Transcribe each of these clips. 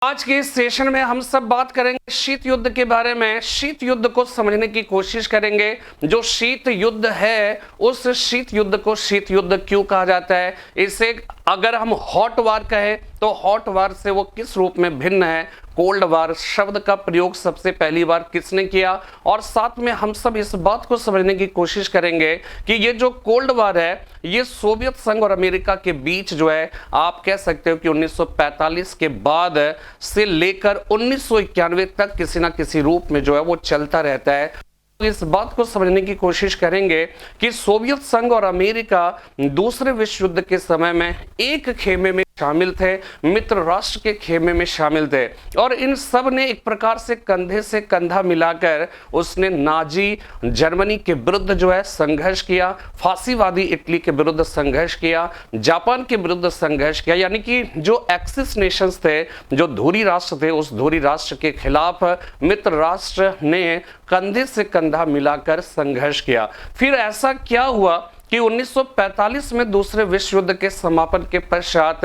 आज के इस सेशन में हम सब बात करेंगे शीत युद्ध के बारे में। शीत युद्ध को समझने की कोशिश करेंगे। जो शीत युद्ध है उस शीत युद्ध को शीत युद्ध क्यों कहा जाता है, इसे अगर हम हॉट वार कहें तो हॉट वार से वो किस रूप में भिन्न है, कोल्ड वार शब्द का प्रयोग सबसे पहली बार किसने किया, और साथ में हम सब इस बात को समझने की कोशिश करेंगे कि ये जो कोल्ड वार है ये सोवियत संघ और अमेरिका के बीच जो है, आप कह सकते हो कि 1945 के बाद से लेकर 1991 तक किसी ना किसी रूप में जो है वो चलता रहता है। इस बात को समझने की कोशिश करेंगे कि सोवियत संघ और अमेरिका दूसरे विश्व युद्ध के समय में एक खेमे में शामिल थे, मित्र राष्ट्र के खेमे में शामिल थे, और इन सब ने एक प्रकार से कंधा मिलाकर उसने नाजी जर्मनी के विरुद्ध जो है संघर्ष किया, फांसीवादी इटली के विरुद्ध संघर्ष किया, जापान के विरुद्ध संघर्ष किया, यानी कि जो एक्सिस नेशंस थे, जो धुरी राष्ट्र थे, उस धुरी राष्ट्र के खिलाफ मित्र राष्ट्र ने कंधे से कंधा मिलाकर संघर्ष किया। फिर ऐसा क्या हुआ कि 1945 में दूसरे विश्व युद्ध के समापन के पश्चात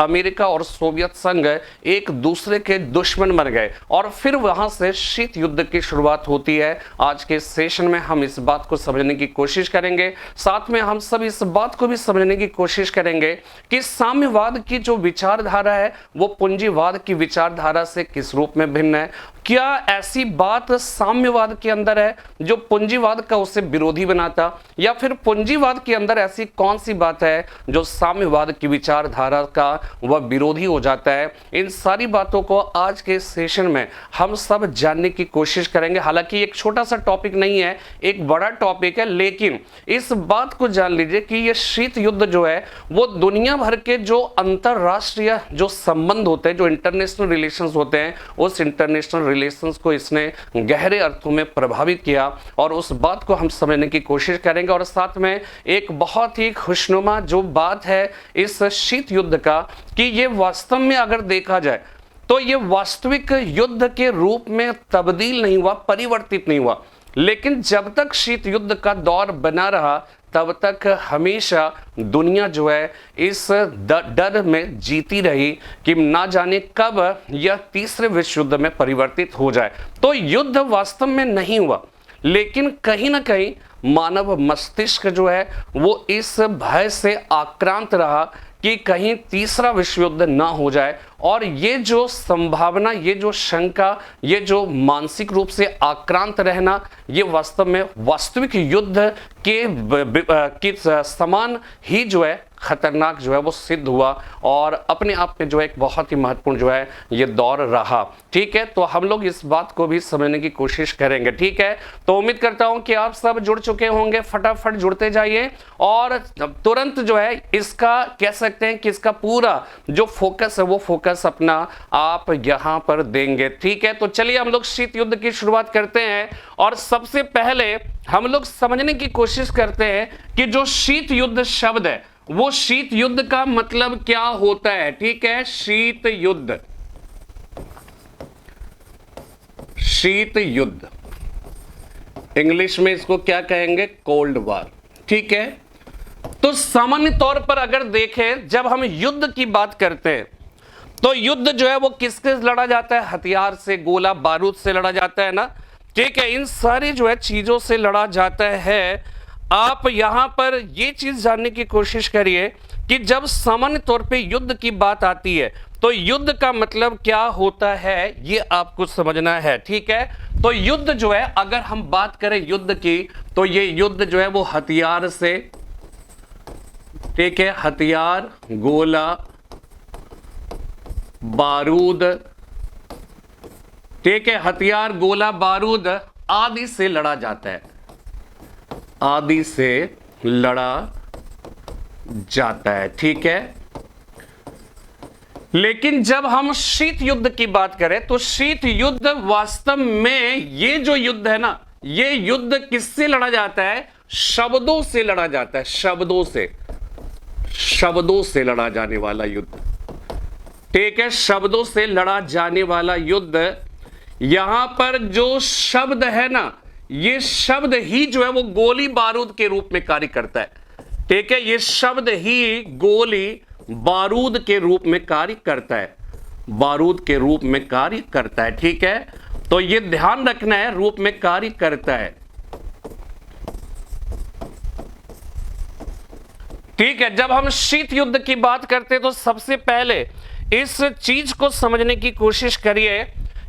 अमेरिका और सोवियत संघ एक दूसरे के दुश्मन बन गए और फिर वहां से शीत युद्ध की शुरुआत होती है। आज के सेशन में हम इस बात को समझने की कोशिश करेंगे, साथ में हम सब इस बात को भी समझने की कोशिश करेंगे कि साम्यवाद की जो विचारधारा है वो पूंजीवाद की विचारधारा से किस रूप में भिन्न है। क्या ऐसी बात साम्यवाद के अंदर है जो पूंजीवाद का उसे विरोधी बनाता, या फिर पूंजीवाद के अंदर ऐसी कौन सी बात है जो साम्यवाद की विचारधारा का वह विरोधी हो जाता है। इन सारी बातों को आज के सेशन में हम सब जानने की कोशिश करेंगे। हालांकि एक छोटा सा टॉपिक नहीं है, एक बड़ा टॉपिक है, लेकिन इस बात को जान लीजिए कि यह शीत युद्ध जो है वो दुनिया भर के जो अंतरराष्ट्रीय जो संबंध होते हैं, जो इंटरनेशनल रिलेशंस होते हैं, उस इंटरनेशनल रिलेशंस को इसने गहरे अर्थों में प्रभावित किया, और उस बात को हम समझने की कोशिश करेंगे। और साथ में एक बहुत ही खुशनुमा जो बात है इस शीत युद्ध का कि ये वास्तव में अगर देखा जाए तो ये वास्तविक युद्ध के रूप में तब्दील नहीं हुआ, परिवर्तित नहीं हुआ, लेकिन जब तक शीत युद्ध का दौर बना रहा तब तक हमेशा दुनिया जो है इस डर में जीती रही कि ना जाने कब यह तीसरे विश्व युद्ध में परिवर्तित हो जाए। तो युद्ध वास्तव में नहीं हुआ, लेकिन कहीं ना कहीं मानव मस्तिष्क जो है वो इस भय से आक्रांत रहा कि कहीं तीसरा विश्व युद्ध ना हो जाए, और ये जो संभावना, ये जो शंका, ये जो मानसिक रूप से आक्रांत रहना, ये वास्तव में वास्तविक युद्ध के समान ही जो है खतरनाक जो है वो सिद्ध हुआ, और अपने आप में जो है एक बहुत ही महत्वपूर्ण जो है ये दौर रहा। ठीक है, तो हम लोग इस बात को भी समझने की कोशिश करेंगे। ठीक है, तो उम्मीद करता हूं कि आप सब जुड़ चुके होंगे। फटाफट जुड़ते जाइए और तुरंत जो है इसका कह सकते हैं कि इसका पूरा जो फोकस है वो फोकस अपना आप यहां पर देंगे। ठीक है, तो चलिए हम लोग शीत युद्ध की शुरुआत करते हैं, और सबसे पहले हम लोग समझने की कोशिश करते हैं कि जो शीत युद्ध शब्द है वो शीत युद्ध का मतलब क्या होता है। ठीक है, शीत युद्ध, शीत युद्ध इंग्लिश में इसको क्या कहेंगे, कोल्ड वार। ठीक है, तो सामान्य तौर पर अगर देखें जब हम युद्ध की बात करते हैं तो युद्ध जो है वो किससे लड़ा जाता है, हथियार से, गोला बारूद से लड़ा जाता है ना। ठीक है, इन सारी जो है चीजों से लड़ा जाता है। आप यहां पर ये चीज जानने की कोशिश करिए कि जब सामान्य तौर पे युद्ध की बात आती है तो युद्ध का मतलब क्या होता है, ये आपको समझना है। ठीक है, तो युद्ध जो है अगर हम बात करें युद्ध की तो ये युद्ध जो है वो हथियार से, ठीक है, हथियार, गोला बारूद, ठीक है, हथियार, गोला बारूद आदि से लड़ा जाता है, आदि से लड़ा जाता है। ठीक है, लेकिन जब हम शीत युद्ध की बात करें तो शीत युद्ध वास्तव में ये जो युद्ध है ना, ये युद्ध किससे लड़ा जाता है, शब्दों से लड़ा जाता है, शब्दों से, शब्दों से लड़ा जाने वाला युद्ध। ठीक है, शब्दों से लड़ा जाने वाला युद्ध, यहां पर जो शब्द है ना, ये शब्द ही जो है वो गोली बारूद के रूप में कार्य करता है। ठीक है, ये शब्द ही गोली बारूद के रूप में कार्य करता है। बारूद के रूप में कार्य करता है। ठीक है, तो ये ध्यान रखना है, रूप में कार्य करता है। ठीक है, जब हम शीत युद्ध की बात करते हैं तो सबसे पहले इस चीज को समझने की कोशिश करिए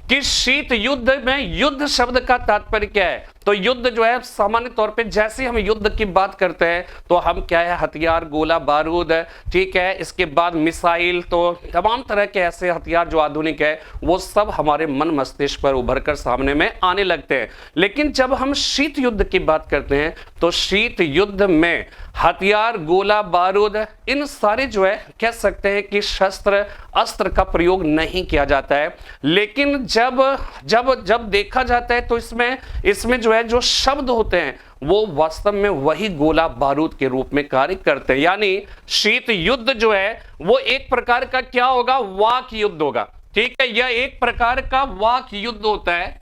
कि शीत युद्ध में युद्ध शब्द का तात्पर्य क्या है। तो युद्ध जो है सामान्य तौर पे जैसे हम युद्ध की बात करते हैं तो हम क्या है, हथियार, गोला बारूद, ठीक है, इसके बाद मिसाइल, तो तमाम तरह के ऐसे हथियार जो आधुनिक है वो सब हमारे मन मस्तिष्क पर उभर कर सामने में आने लगते हैं। लेकिन जब हम शीत युद्ध की बात करते हैं तो शीत युद्ध में हथियार, गोला बारूद, इन सारे जो है कह सकते हैं कि शस्त्र अस्त्र का प्रयोग नहीं किया जाता है। लेकिन जब जब जब देखा जाता है तो इसमें जो है जो शब्द होते हैं वो वास्तव में वही गोला बारूद के रूप में कार्य करते हैं। यानी शीत युद्ध जो है वो एक प्रकार का क्या होगा, वाक युद्ध होगा। ठीक है, यह एक प्रकार का वाक युद्ध होता है।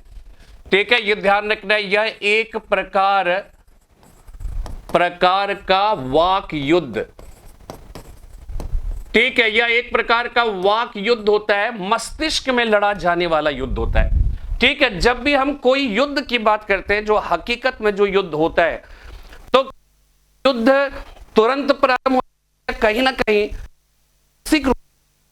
ठीक है, यह ध्यान रखना है, यह एक प्रकार का वाक युद्ध, ठीक है, यह एक प्रकार का वाक युद्ध होता है, मस्तिष्क में लड़ा जाने वाला युद्ध होता है। ठीक है, जब भी हम कोई युद्ध की बात करते हैं, जो हकीकत में जो युद्ध होता है, तो युद्ध तुरंत प्रारंभ होता है, कहीं ना कहीं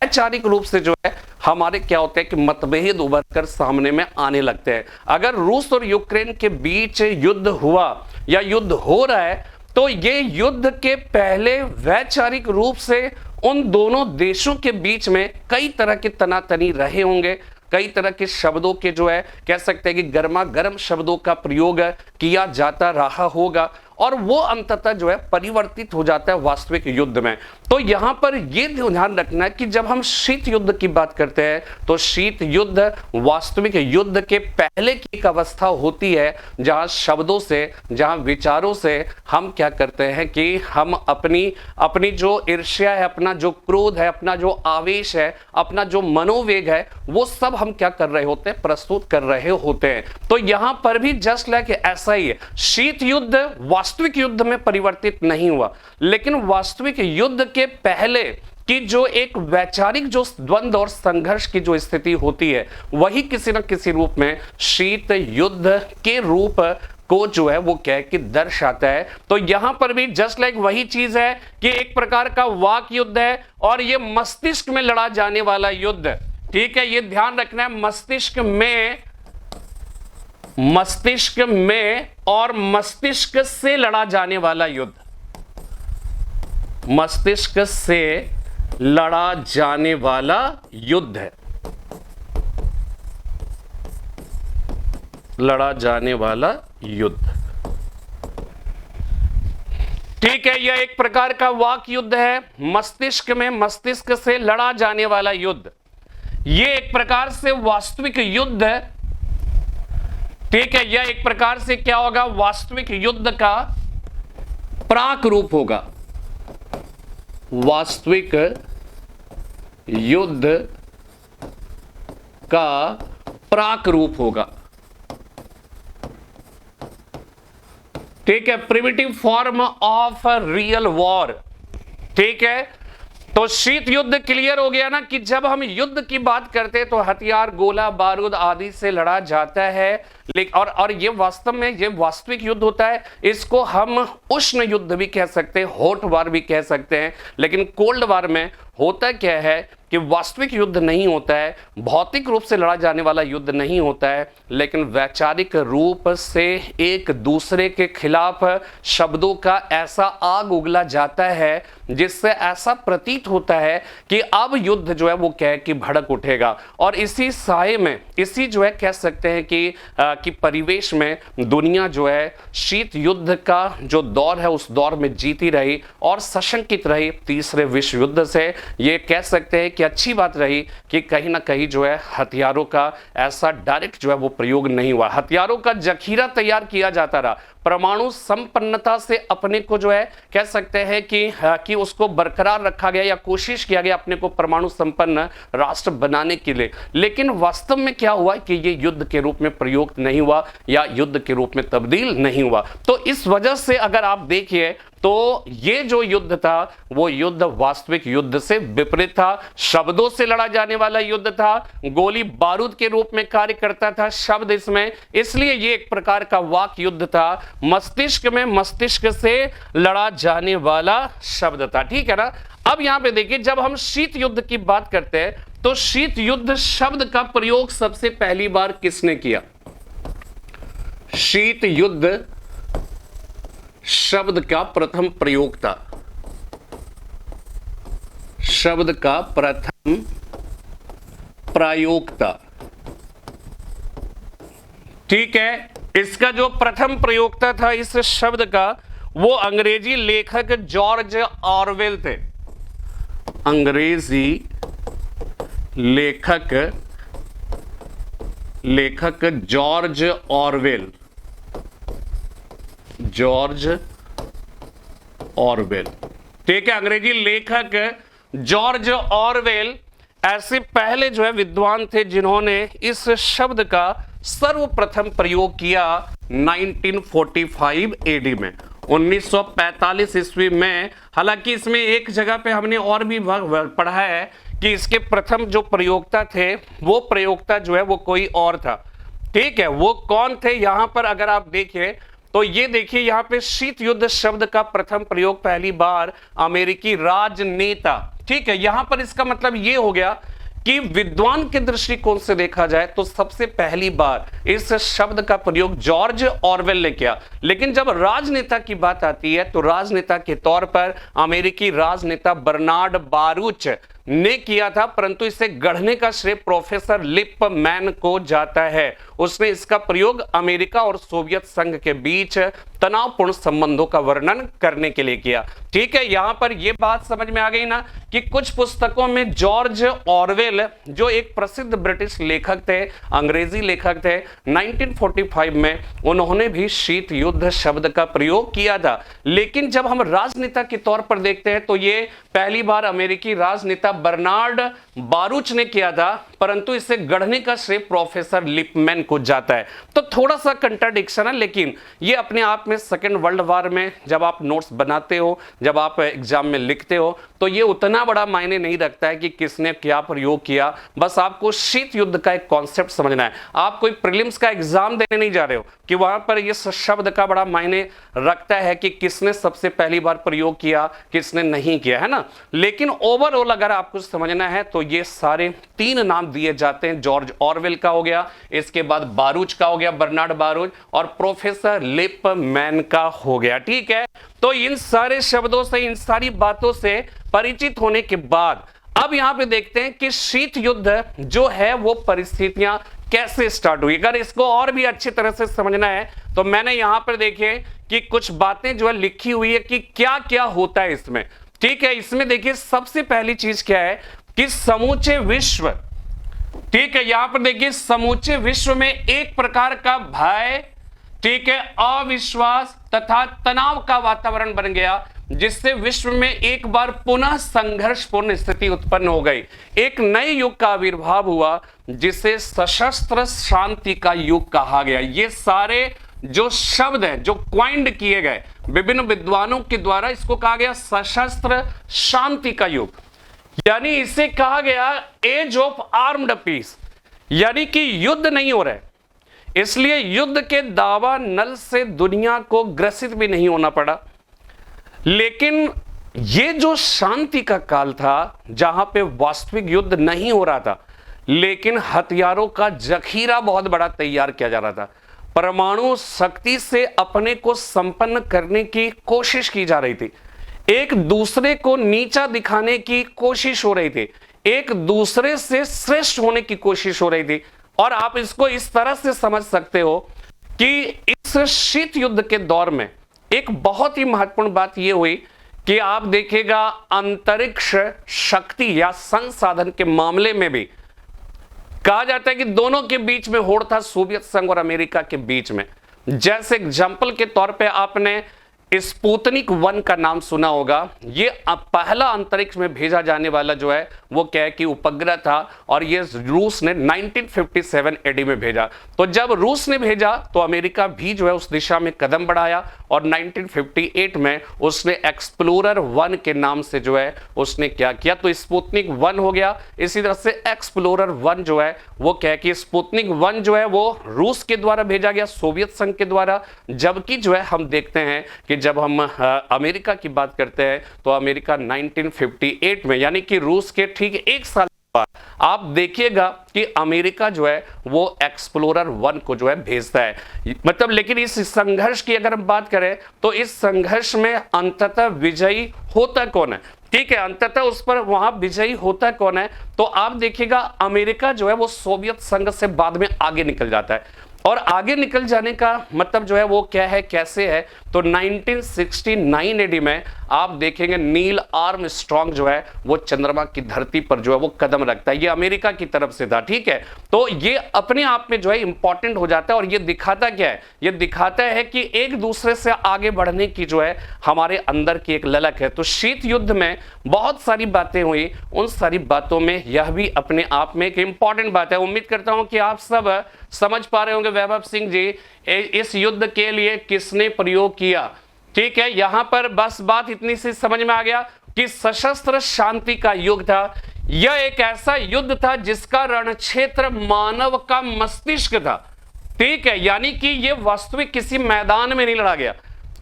वैचारिक रूप से जो है हमारे क्या होते हैं कि मतभेद उभर कर सामने में आने लगते हैं। अगर रूस और यूक्रेन के बीच युद्ध हुआ या युद्ध हो रहा है तो ये युद्ध के पहले वैचारिक रूप से उन दोनों देशों के बीच में कई तरह के तनातनी रहे होंगे, कई तरह के शब्दों के जो है कह सकते हैं कि गर्मा गर्म शब्दों का प्रयोग किया जाता रहा होगा और वो अंततः जो है परिवर्तित हो जाता है वास्तविक युद्ध में। तो यहां पर यह ध्यान रखना है कि जब हम शीत युद्ध की बात करते हैं तो शीत युद्ध वास्तविक युद्ध के पहले की एक अवस्था होती है जहां शब्दों से, जहां विचारों से हम क्या करते हैं कि हम अपनी जो ईर्ष्या है, अपना जो क्रोध है, अपना जो आवेश है, अपना जो मनोवेग है, वो सब हम क्या कर रहे होते हैं, प्रस्तुत कर रहे होते हैं। तो यहां पर भी जस्ट लाइक ऐसा ही है, शीत युद्ध वास्तविक युद्ध में परिवर्तित नहीं हुआ, लेकिन वास्तविक युद्ध के पहले कि जो एक वैचारिक जो द्वंद्व और संघर्ष की जो स्थिति होती है वही किसी न किसी रूप में शीत युद्ध के रूप को जो है वो क्या है कि दर्शाता है। तो यहां पर भी जस्ट लाइक वही चीज है कि एक प्रकार का वाक युद्ध है और ये मस्तिष्क में लड़ा जाने वाला युद्ध। ठीक है, ये ध्यान रखना है, मस्तिष्क में और मस्तिष्क से लड़ा जाने वाला युद्ध, मस्तिष्क से लड़ा जाने वाला युद्ध है, लड़ा जाने वाला युद्ध। ठीक है, यह एक प्रकार का वाक युद्ध है, मस्तिष्क में मस्तिष्क से लड़ा जाने वाला युद्ध। यह एक प्रकार से वास्तविक युद्ध, ठीक है, यह एक प्रकार से क्या होगा, वास्तविक युद्ध का प्राक रूप होगा, वास्तविक युद्ध का प्राक रूप होगा। ठीक है, primitive form of real war. ठीक है, तो शीत युद्ध क्लियर हो गया ना कि जब हम युद्ध की बात करते हैं तो हथियार, गोला बारूद आदि से लड़ा जाता है, और ये वास्तव में ये वास्तविक युद्ध होता है। इसको हम उष्ण युद्ध भी कह सकते हैं, हॉट वार भी कह सकते हैं। लेकिन कोल्ड वार में होता क्या है कि वास्तविक युद्ध नहीं होता है, भौतिक रूप से लड़ा जाने वाला युद्ध नहीं होता है, लेकिन वैचारिक रूप से एक दूसरे के खिलाफ शब्दों का ऐसा आग उगला जाता है जिससे ऐसा प्रतीत होता है कि अब युद्ध जो है वो क्या है कि भड़क उठेगा। और इसी साए में, इसी जो है कह सकते हैं कि परिवेश में दुनिया जो है शीत युद्ध का जो दौर है उस दौर में जीती रही और सशंकित रही तीसरे विश्व युद्ध से। ये कह सकते हैं कि अच्छी बात रही कि कहीं ना कहीं जो है हथियारों का ऐसा डायरेक्ट जो है वो प्रयोग नहीं हुआ, हथियारों का जखीरा तैयार किया जाता रहा, परमाणु संपन्नता से अपने को जो है कह सकते हैं कि उसको बरकरार रखा गया या कोशिश किया गया अपने को परमाणु संपन्न राष्ट्र बनाने के लिए। लेकिन वास्तव में क्या हुआ कि ये युद्ध के रूप में प्रयोग नहीं हुआ या युद्ध के रूप में तब्दील नहीं हुआ। तो इस वजह से अगर आप देखिए तो ये जो युद्ध था वो युद्ध वास्तविक युद्ध से विपरीत था, शब्दों से लड़ा जाने वाला युद्ध था, गोली बारूद के रूप में कार्य करता था शब्द इसमें, इसलिए ये एक प्रकार का वाक युद्ध था, मस्तिष्क में मस्तिष्क से लड़ा जाने वाला शब्द था। ठीक है ना। अब यहां पे देखिए, जब हम शीत युद्ध की बात करते हैं तो शीत युद्ध शब्द का प्रयोग सबसे पहली बार किसने किया? शीत युद्ध शब्द का प्रथम प्रयोग था, शब्द का प्रथम प्रयोग था। ठीक है, इसका जो प्रथम प्रयोक्ता था इस शब्द का वो अंग्रेजी लेखक जॉर्ज ऑरवेल थे। अंग्रेजी लेखक जॉर्ज ऑरवेल, जॉर्ज ऑरवेल। ठीक है, अंग्रेजी लेखक जॉर्ज ऑरवेल ऐसे पहले जो है विद्वान थे जिन्होंने इस शब्द का सर्वप्रथम प्रयोग किया 1945 एडी में, 1945 ईस्वी में। हालांकि इसमें एक जगह पे हमने और भी पढ़ा है कि इसके प्रथम जो प्रयोक्ता थे वो प्रयोक्ता जो है वो कोई और था। ठीक है, वो कौन थे? यहां पर अगर आप देखें तो ये देखिए, यहां पे शीत युद्ध शब्द का प्रथम प्रयोग पहली बार अमेरिकी राजनेता। ठीक है, यहां पर इसका मतलब ये हो गया कि विद्वान के दृष्टिकोण से देखा जाए तो सबसे पहली बार इस शब्द का प्रयोग जॉर्ज ऑरवेल ने किया। लेकिन जब राजनेता की बात आती है तो राजनेता के तौर पर अमेरिकी राजनेता बर्नार्ड बारूच ने किया था, परंतु इसे गढ़ने का श्रेय प्रोफेसर लिपमैन को जाता है। उसने इसका प्रयोग अमेरिका और सोवियत संघ के बीच तनावपूर्ण संबंधों का वर्णन करने के लिए किया। ठीक है, यहां पर यह बात समझ में आ गई ना कि कुछ पुस्तकों में जॉर्ज ऑरवेल जो एक प्रसिद्ध ब्रिटिश लेखक थे, अंग्रेजी लेखक थे, 1945 में उन्होंने भी शीत युद्ध शब्द का प्रयोग किया था। लेकिन जब हम राजनेता के तौर पर देखते हैं तो ये पहली बार अमेरिकी राजनेता बर्नार्ड बारूच ने किया था, परंतु इसे गढ़ने का श्रेय प्रोफेसर लिपमैन को जाता है। तो थोड़ा सा कंट्राडिक्शन है, लेकिन ये अपने आप में सेकेंड वर्ल्ड वॉर में जब आप नोट्स बनाते हो, जब आप एग्जाम में लिखते हो तो ये उतना बड़ा मायने नहीं रखता है कि किसने क्या प्रयोग किया। बस आपको शीत युद्ध का एक कॉन्सेप्ट समझना है। आप कोई प्रीलिम्स का एग्जाम देने नहीं जा रहे हो कि वहां पर ये शब्द का बड़ा मायने रखता है कि किसने सबसे पहली बार प्रयोग किया, किसने नहीं किया, है ना। लेकिन ओवरऑल अगर आपको समझना है तो ये सारे तीन नाम दिए जाते हैं। जॉर्ज ऑरवेल का हो गया, इसके बाद बारूच का हो गया, बर्नार्ड बारूच, और प्रोफेसर लिपमैन का हो गया। ठीक है, तो इन सारे शब्दों से, इन सारी बातों से परिचित होने के बाद अब यहां पे देखते हैं कि शीत युद्ध जो है वो परिस्थितियां कैसे स्टार्ट हुई। अगर इसको और भी अच्छी तरह से समझना है तो मैंने यहां पर देखिए कि कुछ बातें जो है लिखी हुई है कि क्या क्या होता है इसमें। ठीक है, इसमें देखिए सबसे पहली चीज क्या है कि समूचे विश्व, ठीक है, यहां पर देखिए समूचे विश्व में एक प्रकार का भय, ठीक है, अविश्वास तथा तनाव का वातावरण बन गया, जिससे विश्व में एक बार पुनः संघर्षपूर्ण स्थिति उत्पन्न हो गई। एक नए युग का आविर्भाव हुआ जिसे सशस्त्र शांति का युग कहा गया। ये सारे जो शब्द हैं जो क्वाइंड किए गए विभिन्न विद्वानों के द्वारा, इसको कहा गया सशस्त्र शांति का युग, यानी इसे कहा गया एज ऑफ आर्म्ड पीस, यानी कि युद्ध नहीं हो रहा है, इसलिए युद्ध के दावा नल से दुनिया को ग्रसित भी नहीं होना पड़ा। लेकिन ये जो शांति का काल था जहां पे वास्तविक युद्ध नहीं हो रहा था, लेकिन हथियारों का जखीरा बहुत बड़ा तैयार किया जा रहा था, परमाणु शक्ति से अपने को संपन्न करने की कोशिश की जा रही थी, एक दूसरे को नीचा दिखाने की कोशिश हो रही थी, एक दूसरे से श्रेष्ठ होने की कोशिश हो रही थी। और आप इसको इस तरह से समझ सकते हो कि इस शीत युद्ध के दौर में एक बहुत ही महत्वपूर्ण बात यह हुई कि आप देखिएगा अंतरिक्ष शक्ति या संसाधन के मामले में भी कहा जाता है कि दोनों के बीच में होड़ था, सोवियत संघ और अमेरिका के बीच में। जैसे एग्जाम्पल के तौर पे आपने स्पुतनिक 1 का नाम सुना होगा। ये पहला अंतरिक्ष में भेजा जाने वाला जो है वो क्या है कि उपग्रह था, और ये रूस ने 1957 एडी में भेजा। तो जब रूस ने भेजा तो अमेरिका भी जो है उस दिशा में कदम बढ़ाया, और 1958 में उसने एक्सप्लोरर 1 के नाम से जो है उसने क्या किया, तो स्पुतनिक 1 हो गया। इसी तरह से एक्सप्लोरर 1 जो है वो क्या है कि स्पुतनिक 1 जो है वो रूस के द्वारा भेजा गया, सोवियत संघ के द्वारा। जबकि जो है हम देखते हैं कि जब हम अमेरिका की बात करते हैं तो अमेरिका 1958 में, यानी कि रूस के ठीक एक साल बाद आप देखिएगा कि अमेरिका जो है वो एक्सप्लोरर 1 को जो है भेजता है। मतलब लेकिन इस संघर्ष की अगर हम बात करें तो इस संघर्ष में अंततः विजयी होता कौन है, ठीक है, अंततः उस पर वहां विजयी होता कौन है, तो आप देखिएगा अमेरिका जो है वो सोवियत संघ से बाद में आगे निकल जाता है। और आगे निकल जाने का मतलब जो है वो क्या है, कैसे है, तो 1969 एडी में आप देखेंगे नील आर्मस्ट्रांग जो है वो चंद्रमा की धरती पर जो है वो कदम रखता है। ये अमेरिका की तरफ से था, ठीक है। तो ये अपने आप में जो है इंपॉर्टेंट हो जाता है, और ये दिखाता क्या है, ये दिखाता है कि एक दूसरे से आगे बढ़ने की जो है हमारे अंदर की एक ललक है। तो शीत युद्ध में बहुत सारी बातें हुई, उन सारी बातों में यह भी अपने आप में एक इंपॉर्टेंट बात है। उम्मीद करता हूं कि आप सब समझ पा रहे होंगे वैभव सिंह जी इस युद्ध के लिए किसने प्रयोग किया, ठीक है। यहां पर बस बात इतनी सी समझ में आ गया कि सशस्त्र शांति का युग था। यह एक ऐसा युद्ध था जिसका रण क्षेत्र मानव का मस्तिष्क था, ठीक है, यानी कि यह वास्तविक किसी मैदान में नहीं लड़ा गया,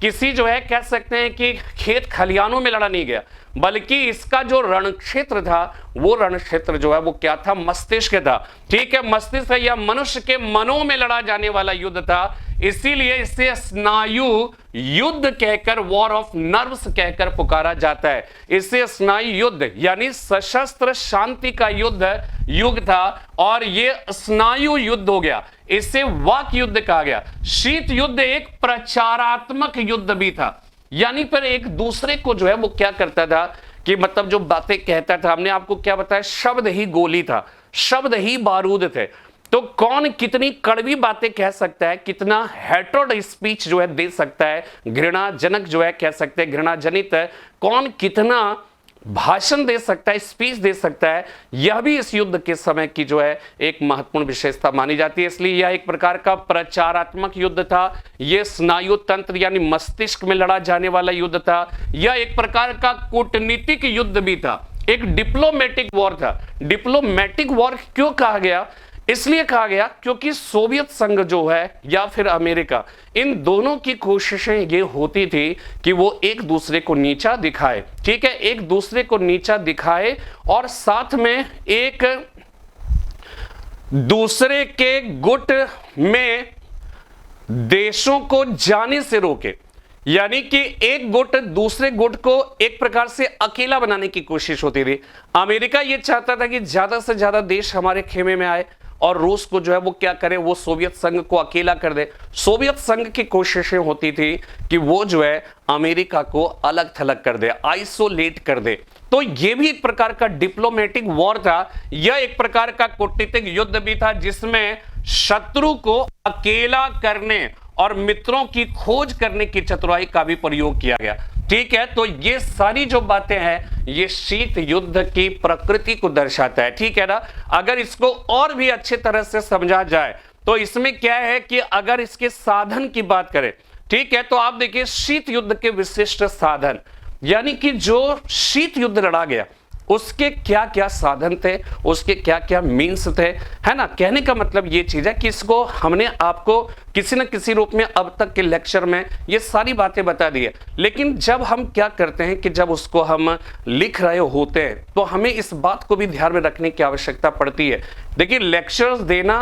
किसी जो है कह सकते हैं कि खेत खलियानों में लड़ा नहीं गया, बल्कि इसका जो रण क्षेत्र था वो रण क्षेत्र जो है वो क्या था, मस्तिष्क था, ठीक है। मस्तिष्क या मनुष्य के मनों में लड़ा जाने वाला युद्ध था, इसीलिए इसे स्नायु युद्ध कहकर, वॉर ऑफ नर्व्स कहकर पुकारा जाता है। इसे स्नायु युद्ध यानी सशस्त्र शांति का युग था, और ये स्नायु युद्ध हो गया, इसे वाक युद्ध कहा गया। शीत युद्ध एक प्रचारात्मक युद्ध भी था, यानी पर एक दूसरे को जो है वो क्या करता था कि मतलब जो बातें कहता था, हमने आपको क्या बताया, शब्द ही गोली था, शब्द ही बारूद थे। तो कौन कितनी कड़वी बातें कह सकता है, कितना हेट्रोड स्पीच जो है दे सकता है, घृणाजनक जो है कह सकते हैं, घृणाजनित कौन कितना भाषण दे सकता है, स्पीच दे सकता है, यह भी इस युद्ध के समय की जो है एक महत्वपूर्ण विशेषता मानी जाती है। इसलिए यह एक प्रकार का प्रचारात्मक युद्ध था, यह स्नायु तंत्र यानी मस्तिष्क में लड़ा जाने वाला युद्ध था, यह एक प्रकार का कूटनीतिक युद्ध भी था, एक डिप्लोमेटिक वॉर था। डिप्लोमेटिक वॉर क्यों कहा गया, इसलिए कहा गया क्योंकि सोवियत संघ जो है या फिर अमेरिका, इन दोनों की कोशिशें ये होती थी कि वो एक दूसरे को नीचा दिखाए, ठीक है, एक दूसरे को नीचा दिखाए और साथ में एक दूसरे के गुट में देशों को जाने से रोके, यानी कि एक गुट दूसरे गुट को एक प्रकार से अकेला बनाने की कोशिश होती थी। अमेरिका ये चाहता था कि ज्यादा से ज्यादा देश हमारे खेमे में आए, और रूस को जो है वो क्या करे, वो सोवियत संघ को अकेला कर दे। सोवियत संघ की कोशिशें होती थी कि वो जो है अमेरिका को अलग थलग कर दे, आइसोलेट कर दे। तो ये भी एक प्रकार का डिप्लोमेटिक वॉर था, यह एक प्रकार का कूटनीतिक युद्ध भी था जिसमें शत्रु को अकेला करने और मित्रों की खोज करने की चतुराई का भी प्रयोग किया गया, ठीक है। तो ये सारी जो बातें हैं ये शीत युद्ध की प्रकृति को दर्शाता है, ठीक है ना। अगर इसको और भी अच्छे तरह से समझा जाए तो इसमें क्या है कि अगर इसके साधन की बात करें, ठीक है, तो आप देखिए शीत युद्ध के विशिष्ट साधन, यानी कि जो शीत युद्ध लड़ा गया उसके क्या क्या साधन थे, उसके क्या क्या मीन्स थे, है ना। कहने का मतलब ये चीज है कि इसको हमने आपको किसी न किसी रूप में अब तक के लेक्चर में ये सारी बातें बता दी है, लेकिन जब हम क्या करते हैं कि जब उसको हम लिख रहे होते हैं तो हमें इस बात को भी ध्यान में रखने की आवश्यकता पड़ती है। देखिए लेक्चर्स देना,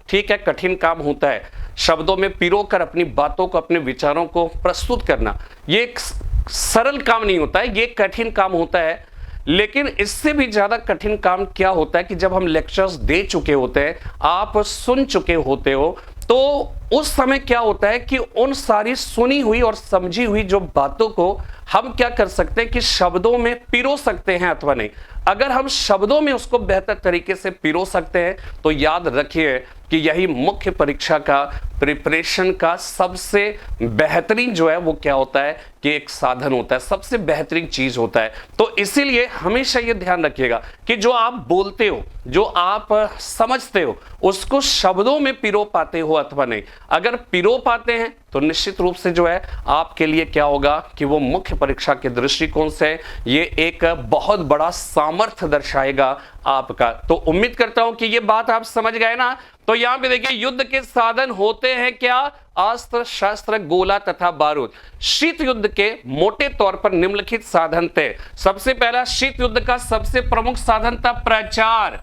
ठीक है, कठिन काम होता है, शब्दों में पिरोकर अपनी बातों को, अपने विचारों को प्रस्तुत करना ये एक सरल काम नहीं होता है, ये कठिन काम होता है। लेकिन इससे भी ज्यादा कठिन काम क्या होता है कि जब हम लेक्चर्स दे चुके होते हैं, आप सुन चुके होते हो, तो उस समय क्या होता है कि उन सारी सुनी हुई और समझी हुई जो बातों को हम क्या कर सकते हैं कि शब्दों में पिरो सकते हैं अथवा नहीं। अगर हम शब्दों में उसको बेहतर तरीके से पिरो सकते हैं तो याद रखिए कि यही मुख्य परीक्षा का प्रिपरेशन का सबसे बेहतरीन जो है वो क्या होता है कि एक साधन होता है, सबसे बेहतरीन चीज होता है। तो इसीलिए हमेशा ये ध्यान रखिएगा कि जो आप बोलते हो, जो आप समझते हो, उसको शब्दों में पिरो पाते हो अथवा नहीं। अगर पिरो पाते हैं तो निश्चित रूप से जो है आपके लिए क्या होगा कि वो मुख्य परीक्षा के दृष्टिकोण से ये एक बहुत बड़ा सामर्थ्य दर्शाएगा आपका। तो उम्मीद करता हूं कि ये बात आप समझ गए ना। तो यहां पे देखिए युद्ध के साधन होते हैं क्या? अस्त्र शस्त्र गोला तथा बारूद। शीत युद्ध के मोटे तौर पर निम्नलिखित साधन थे। सबसे पहला शीत युद्ध का सबसे प्रमुख साधन था प्रचार।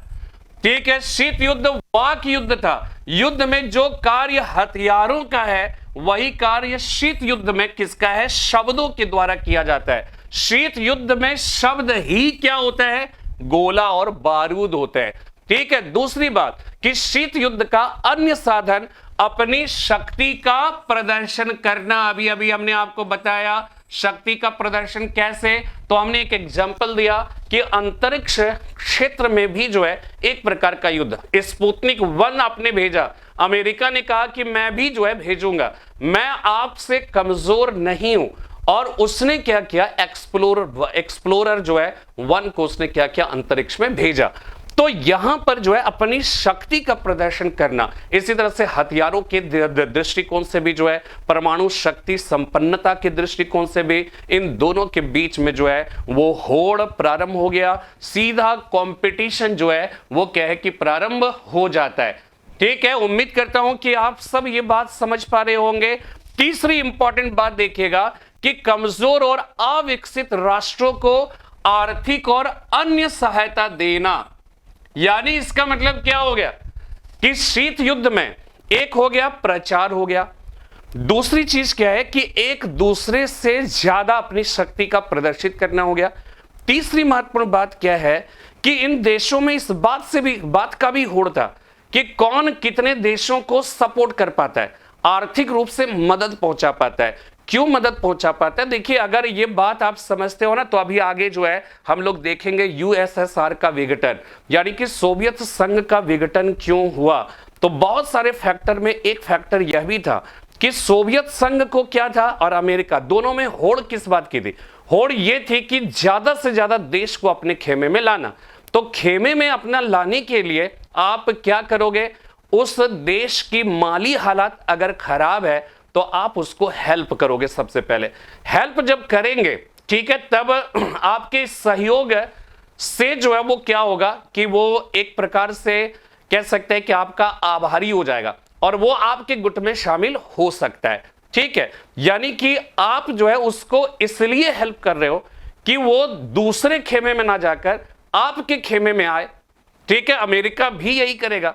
ठीक है, शीत युद्ध वाक युद्ध था। युद्ध में जो कार्य हथियारों का है वही कार्य शीत युद्ध में किसका है? शब्दों के द्वारा किया जाता है। शीत युद्ध में शब्द ही क्या होता है? गोला और बारूद होते हैं। ठीक है, दूसरी बात कि शीत युद्ध का अन्य साधन अपनी शक्ति का प्रदर्शन करना। अभी अभी हमने आपको बताया शक्ति का प्रदर्शन कैसे, तो हमने एक एग्जांपल दिया कि अंतरिक्ष क्षेत्र में भी जो है एक प्रकार का युद्ध, स्पुतनिक 1 आपने भेजा, अमेरिका ने कहा कि मैं भी जो है भेजूंगा, मैं आपसे कमजोर नहीं हूं, और उसने क्या किया? एक्सप्लोरर जो है 1 को उसने क्या किया? अंतरिक्ष में भेजा। तो यहां पर जो है अपनी शक्ति का प्रदर्शन करना, इसी तरह से हथियारों के दृष्टिकोण से भी जो है, परमाणु शक्ति संपन्नता के दृष्टिकोण से भी, इन दोनों के बीच में जो है वो होड़ प्रारंभ हो गया। सीधा कंपटीशन जो है वो क्या है कि प्रारंभ हो जाता है। ठीक है, उम्मीद करता हूं कि आप सब ये बात समझ पा रहे होंगे। तीसरी इंपॉर्टेंट बात देखिएगा कि कमजोर और अविकसित राष्ट्रों को आर्थिक और अन्य सहायता देना। यानी इसका मतलब क्या हो गया कि शीत युद्ध में एक हो गया प्रचार हो गया, दूसरी चीज क्या है कि एक दूसरे से ज्यादा अपनी शक्ति का प्रदर्शित करना हो गया। तीसरी महत्वपूर्ण बात क्या है कि इन देशों में इस बात का भी होड़ था कि कौन कितने देशों को सपोर्ट कर पाता है, आर्थिक रूप से मदद पहुंचा पाता है। क्यों मदद पहुंचा पाता है? देखिए, अगर ये बात आप समझते हो ना तो अभी आगे जो है हम लोग देखेंगे यूएसएसआर का विघटन, यानी कि सोवियत संघ का विघटन क्यों हुआ। तो बहुत सारे फैक्टर में एक फैक्टर यह भी था कि सोवियत संघ को क्या था और अमेरिका दोनों में होड़ किस बात की थी? होड़ ये थी कि ज्यादा से ज्यादा देश को अपने खेमे में लाना। तो खेमे में अपना लाने के लिए आप क्या करोगे? उस देश की माली हालात अगर खराब है तो आप उसको हेल्प करोगे। सबसे पहले हेल्प जब करेंगे, ठीक है, तब आपके सहयोग से जो है वो क्या होगा कि वो एक प्रकार से कह सकते हैं कि आपका आभारी हो जाएगा और वो आपके गुट में शामिल हो सकता है। ठीक है, यानी कि आप जो है उसको इसलिए हेल्प कर रहे हो कि वो दूसरे खेमे में ना जाकर आपके खेमे में आए। ठीक है, अमेरिका भी यही करेगा।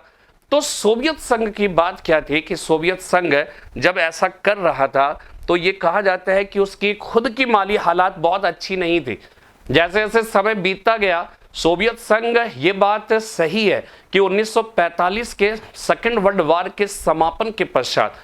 तो सोवियत संघ की बात क्या थी कि सोवियत संघ जब ऐसा कर रहा था तो ये कहा जाता है कि उसकी खुद की माली हालात बहुत अच्छी नहीं थी। जैसे जैसे समय बीतता गया, सोवियत संघ, ये बात सही है कि 1945 के सेकेंड वर्ल्ड वॉर के समापन के पश्चात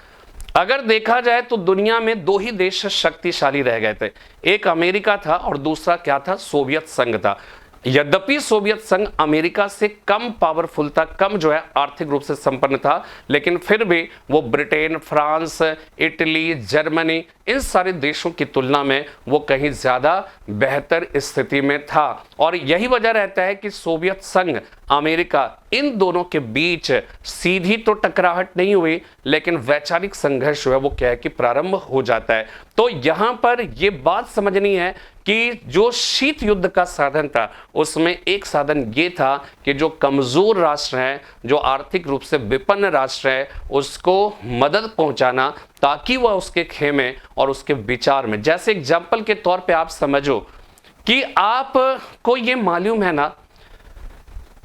अगर देखा जाए तो दुनिया में 2 ही देश शक्तिशाली रह गए थे, एक अमेरिका था और दूसरा क्या था? सोवियत संघ था। यद्यपि सोवियत संघ अमेरिका से कम पावरफुल था, कम जो है आर्थिक रूप से संपन्न था, लेकिन फिर भी वो ब्रिटेन, फ्रांस, इटली, जर्मनी, इन सारे देशों की तुलना में वो कहीं ज्यादा बेहतर स्थिति में था। और यही वजह रहता है कि सोवियत संघ, अमेरिका, इन दोनों के बीच सीधी तो टकराहट नहीं हुई, लेकिन वैचारिक संघर्ष जो है वो क्या है कि प्रारंभ हो जाता है। तो यहां पर ये बात समझनी है कि जो शीत युद्ध का साधन था उसमें एक साधन ये था कि जो कमजोर राष्ट्र हैं, जो आर्थिक रूप से विपन्न राष्ट्र है, उसको मदद पहुंचाना ताकि वह उसके खेमे और उसके विचार में, जैसे एग्जाम्पल के तौर पे आप समझो कि आपको ये मालूम है ना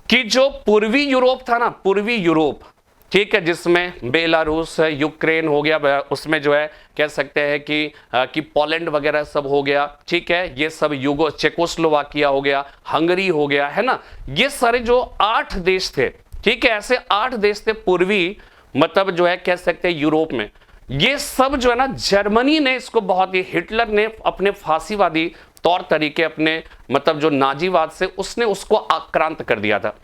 कि जो पूर्वी यूरोप था ना, पूर्वी यूरोप, ठीक है, जिसमें बेलारूस, यूक्रेन हो गया, उसमें जो है कह सकते हैं कि पोलैंड वगैरह सब हो गया। ठीक है, ये सब चेकोस्लोवाकिया हो गया, हंगरी हो गया, है ना, ये सारे जो 8 देश थे, ठीक है, ऐसे 8 देश थे पूर्वी, मतलब जो है कह सकते हैं यूरोप में। ये सब जो है ना, जर्मनी ने इसको बहुत ही, हिटलर ने अपने फांसीवादी तौर तरीके, अपने मतलब जो नाजीवाद से उसने उसको आक्रांत कर दिया था।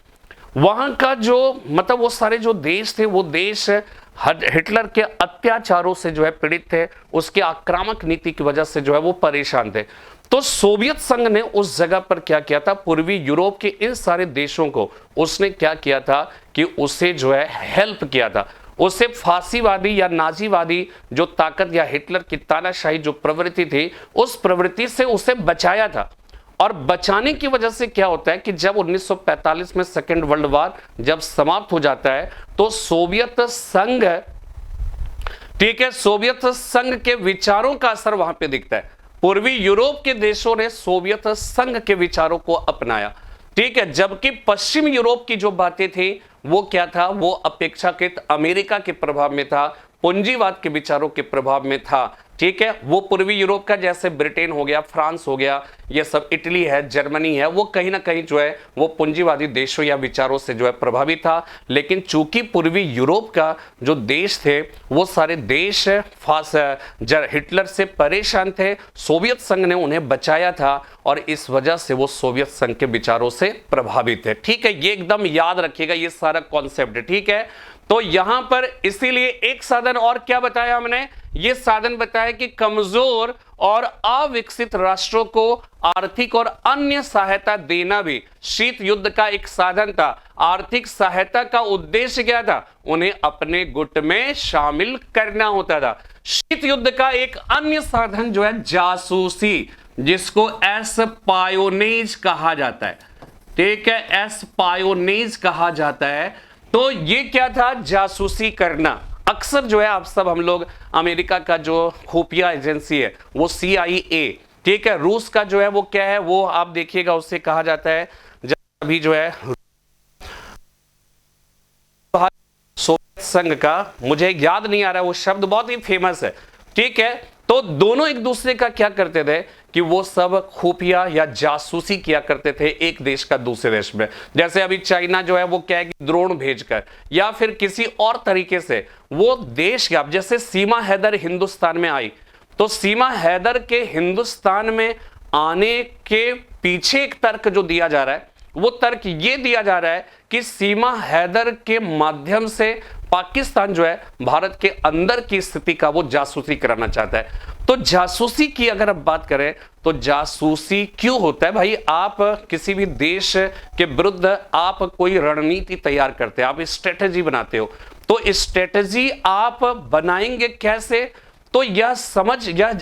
वहां का जो मतलब वो सारे जो देश थे, वो देश हिटलर के अत्याचारों से जो है पीड़ित थे, उसके आक्रामक नीति की वजह से जो है वो परेशान थे। तो सोवियत संघ ने उस जगह पर क्या किया था, पूर्वी यूरोप के इन सारे देशों को उसने क्या किया था कि उसे जो है हेल्प किया था, उसे फांसीवादी या नाजीवादी जो ताकत या हिटलर की तानाशाही जो प्रवृत्ति थी, उस प्रवृत्ति से उसे बचाया था। और बचाने की वजह से क्या होता है कि जब 1945 में सेकेंड वर्ल्ड वॉर जब समाप्त हो जाता है, तो सोवियत संघ, ठीक है, सोवियत संघ के विचारों का असर वहां पे दिखता है। पूर्वी यूरोप के देशों ने सोवियत संघ के विचारों को अपनाया, ठीक है, जबकि पश्चिम यूरोप की जो बातें थी वो क्या था, वो अपेक्षाकृत अमेरिका के प्रभाव में था, पूंजीवाद के विचारों के प्रभाव में था, ठीक है। वो पूर्वी यूरोप का जैसे ब्रिटेन हो गया, फ्रांस हो गया, ये सब इटली है, जर्मनी है, वो कहीं ना कहीं जो है वो पूंजीवादी देशों या विचारों से जो है प्रभावित था। लेकिन चूंकि पूर्वी यूरोप का जो देश थे वो सारे देश हिटलर से परेशान थे, सोवियत संघ ने उन्हें बचाया था और इस वजह से वो सोवियत संघ के विचारों से प्रभावित है, ठीक है। ये एकदम याद रखिएगा, ये सारा कॉन्सेप्ट, ठीक है। तो यहां पर इसीलिए एक साधन और क्या बताया हमने, ये साधन बताया कि कमजोर और अविकसित राष्ट्रों को आर्थिक और अन्य सहायता देना भी शीत युद्ध का एक साधन था। आर्थिक सहायता का उद्देश्य क्या था, उन्हें अपने गुट में शामिल करना होता था। शीत युद्ध का एक अन्य साधन जो है जासूसी, जिसको एस्पायोनेज कहा जाता है, ठीक है, एस्पायोनेज कहा जाता है। तो ये क्या था, जासूसी करना। अक्सर जो है आप सब हम लोग अमेरिका का जो खुफिया एजेंसी है वो CIA, ठीक है, रूस का जो है वो क्या है, वो आप देखिएगा उससे कहा जाता है, जब अभी जो है सोवियत संघ का, मुझे याद नहीं आ रहा वो शब्द, बहुत ही फेमस है, ठीक है। तो दोनों एक दूसरे का क्या करते थे कि वो सब खुफिया या जासूसी किया करते थे एक देश का दूसरे देश में। जैसे अभी चाइना जो है वो क्या है कि ड्रोन भेजकर या फिर किसी और तरीके से वो देश का, जैसे सीमा हैदर हिंदुस्तान में आई, तो सीमा हैदर के हिंदुस्तान में आने के पीछे एक तर्क जो दिया जा रहा है, वो तर्क ये दिया जा रहा है कि सीमा हैदर के माध्यम से पाकिस्तान जो है भारत के अंदर की स्थिति का वो जासूसी कराना चाहता है। तो जासूसी की अगर आप बात करें तो जासूसी क्यों होता है भाई, आप किसी भी देश के विरुद्ध आप कोई रणनीति तैयार करते हैं, आप स्ट्रेटेजी बनाते हो, तो स्ट्रेटेजी आप बनाएंगे कैसे, तो यह समझ या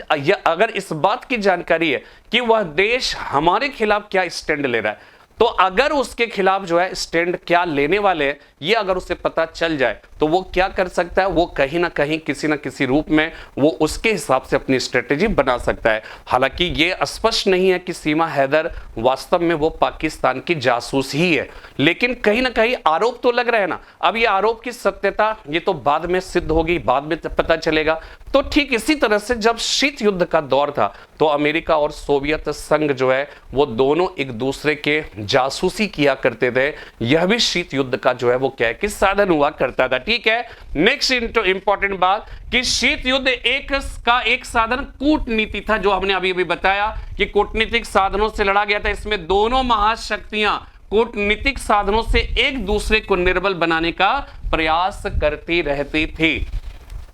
अगर इस बात की जानकारी है कि वह देश हमारे खिलाफ क्या स्टैंड ले रहा है, तो अगर उसके खिलाफ जो है स्टैंड क्या लेने वाले हैं, ये अगर उसे पता चल जाए तो वो क्या कर सकता है, वो कहीं ना कहीं किसी ना किसी रूप में वो उसके हिसाब से अपनी स्ट्रेटेजी बना सकता है। हालांकि ये स्पष्ट नहीं है कि सीमा हैदर वास्तव में वो पाकिस्तान की जासूस ही है, लेकिन कहीं ना कहीं आरोप तो लग रहा है ना। अब ये आरोप की सत्यता ये तो बाद में सिद्ध होगी, बाद में पता चलेगा। तो ठीक इसी तरह से जब शीत युद्ध का दौर था तो अमेरिका और सोवियत संघ जो है वो दोनों एक दूसरे के जासूसी किया करते थे। यह भी शीत युद्ध का जो है वो क्या है कि साधन हुआ करता था, ठीक है। नेक्स्ट इंपॉर्टेंट बात कि शीत युद्ध एक साधन कूटनीति था, जो हमने अभी अभी बताया कि कूटनीतिक साधनों से लड़ा गया था। इसमें दोनों महाशक्तियां कूटनीतिक साधनों से एक दूसरे को निर्बल बनाने का प्रयास करती रहती थी,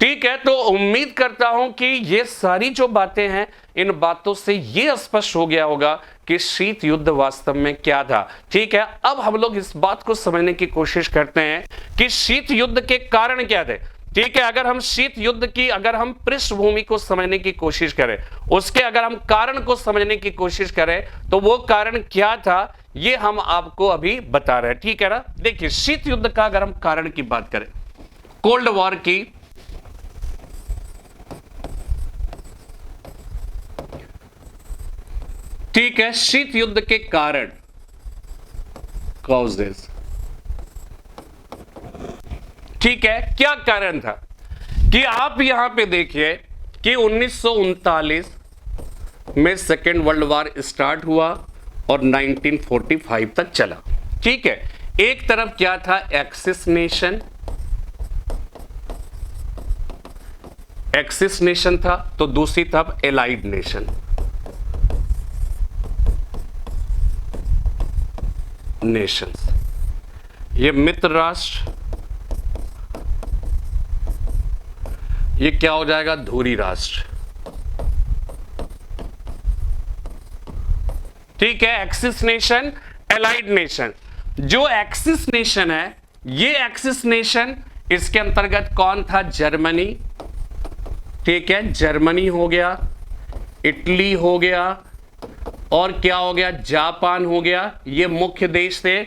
ठीक है। तो उम्मीद करता हूं कि ये सारी जो बातें हैं, इन बातों से ये स्पष्ट हो गया होगा कि शीत युद्ध वास्तव में क्या था, ठीक है। अब हम लोग इस बात को समझने की कोशिश करते हैं कि शीत युद्ध के कारण क्या थे, ठीक है। अगर हम शीत युद्ध की अगर हम पृष्ठभूमि को समझने की कोशिश करें, उसके अगर हम कारण को समझने की कोशिश करें, तो वो कारण क्या था ये हम आपको अभी बता रहे हैं, ठीक है ना। देखिए शीत युद्ध का अगर हम कारण की बात करें, कोल्ड वॉर की, ठीक है, शीत युद्ध के कारण, कॉजेस, ठीक है। क्या कारण था कि आप यहां पे देखिए कि 1939 में सेकेंड वर्ल्ड वॉर स्टार्ट हुआ और 1945 तक चला, ठीक है। एक तरफ क्या था, एक्सिस नेशन था, तो दूसरी तरफ एलाइड नेशंस। ये मित्र राष्ट्र, ये क्या हो जाएगा, धुरी राष्ट्र। ठीक है, एक्सिस नेशन, एलाइड नेशन। जो एक्सिस नेशन है, ये एक्सिस नेशन, इसके अंतर्गत कौन था, जर्मनी। ठीक है, जर्मनी हो गया, इटली हो गया, और क्या हो गया, जापान हो गया। ये मुख्य देश थे।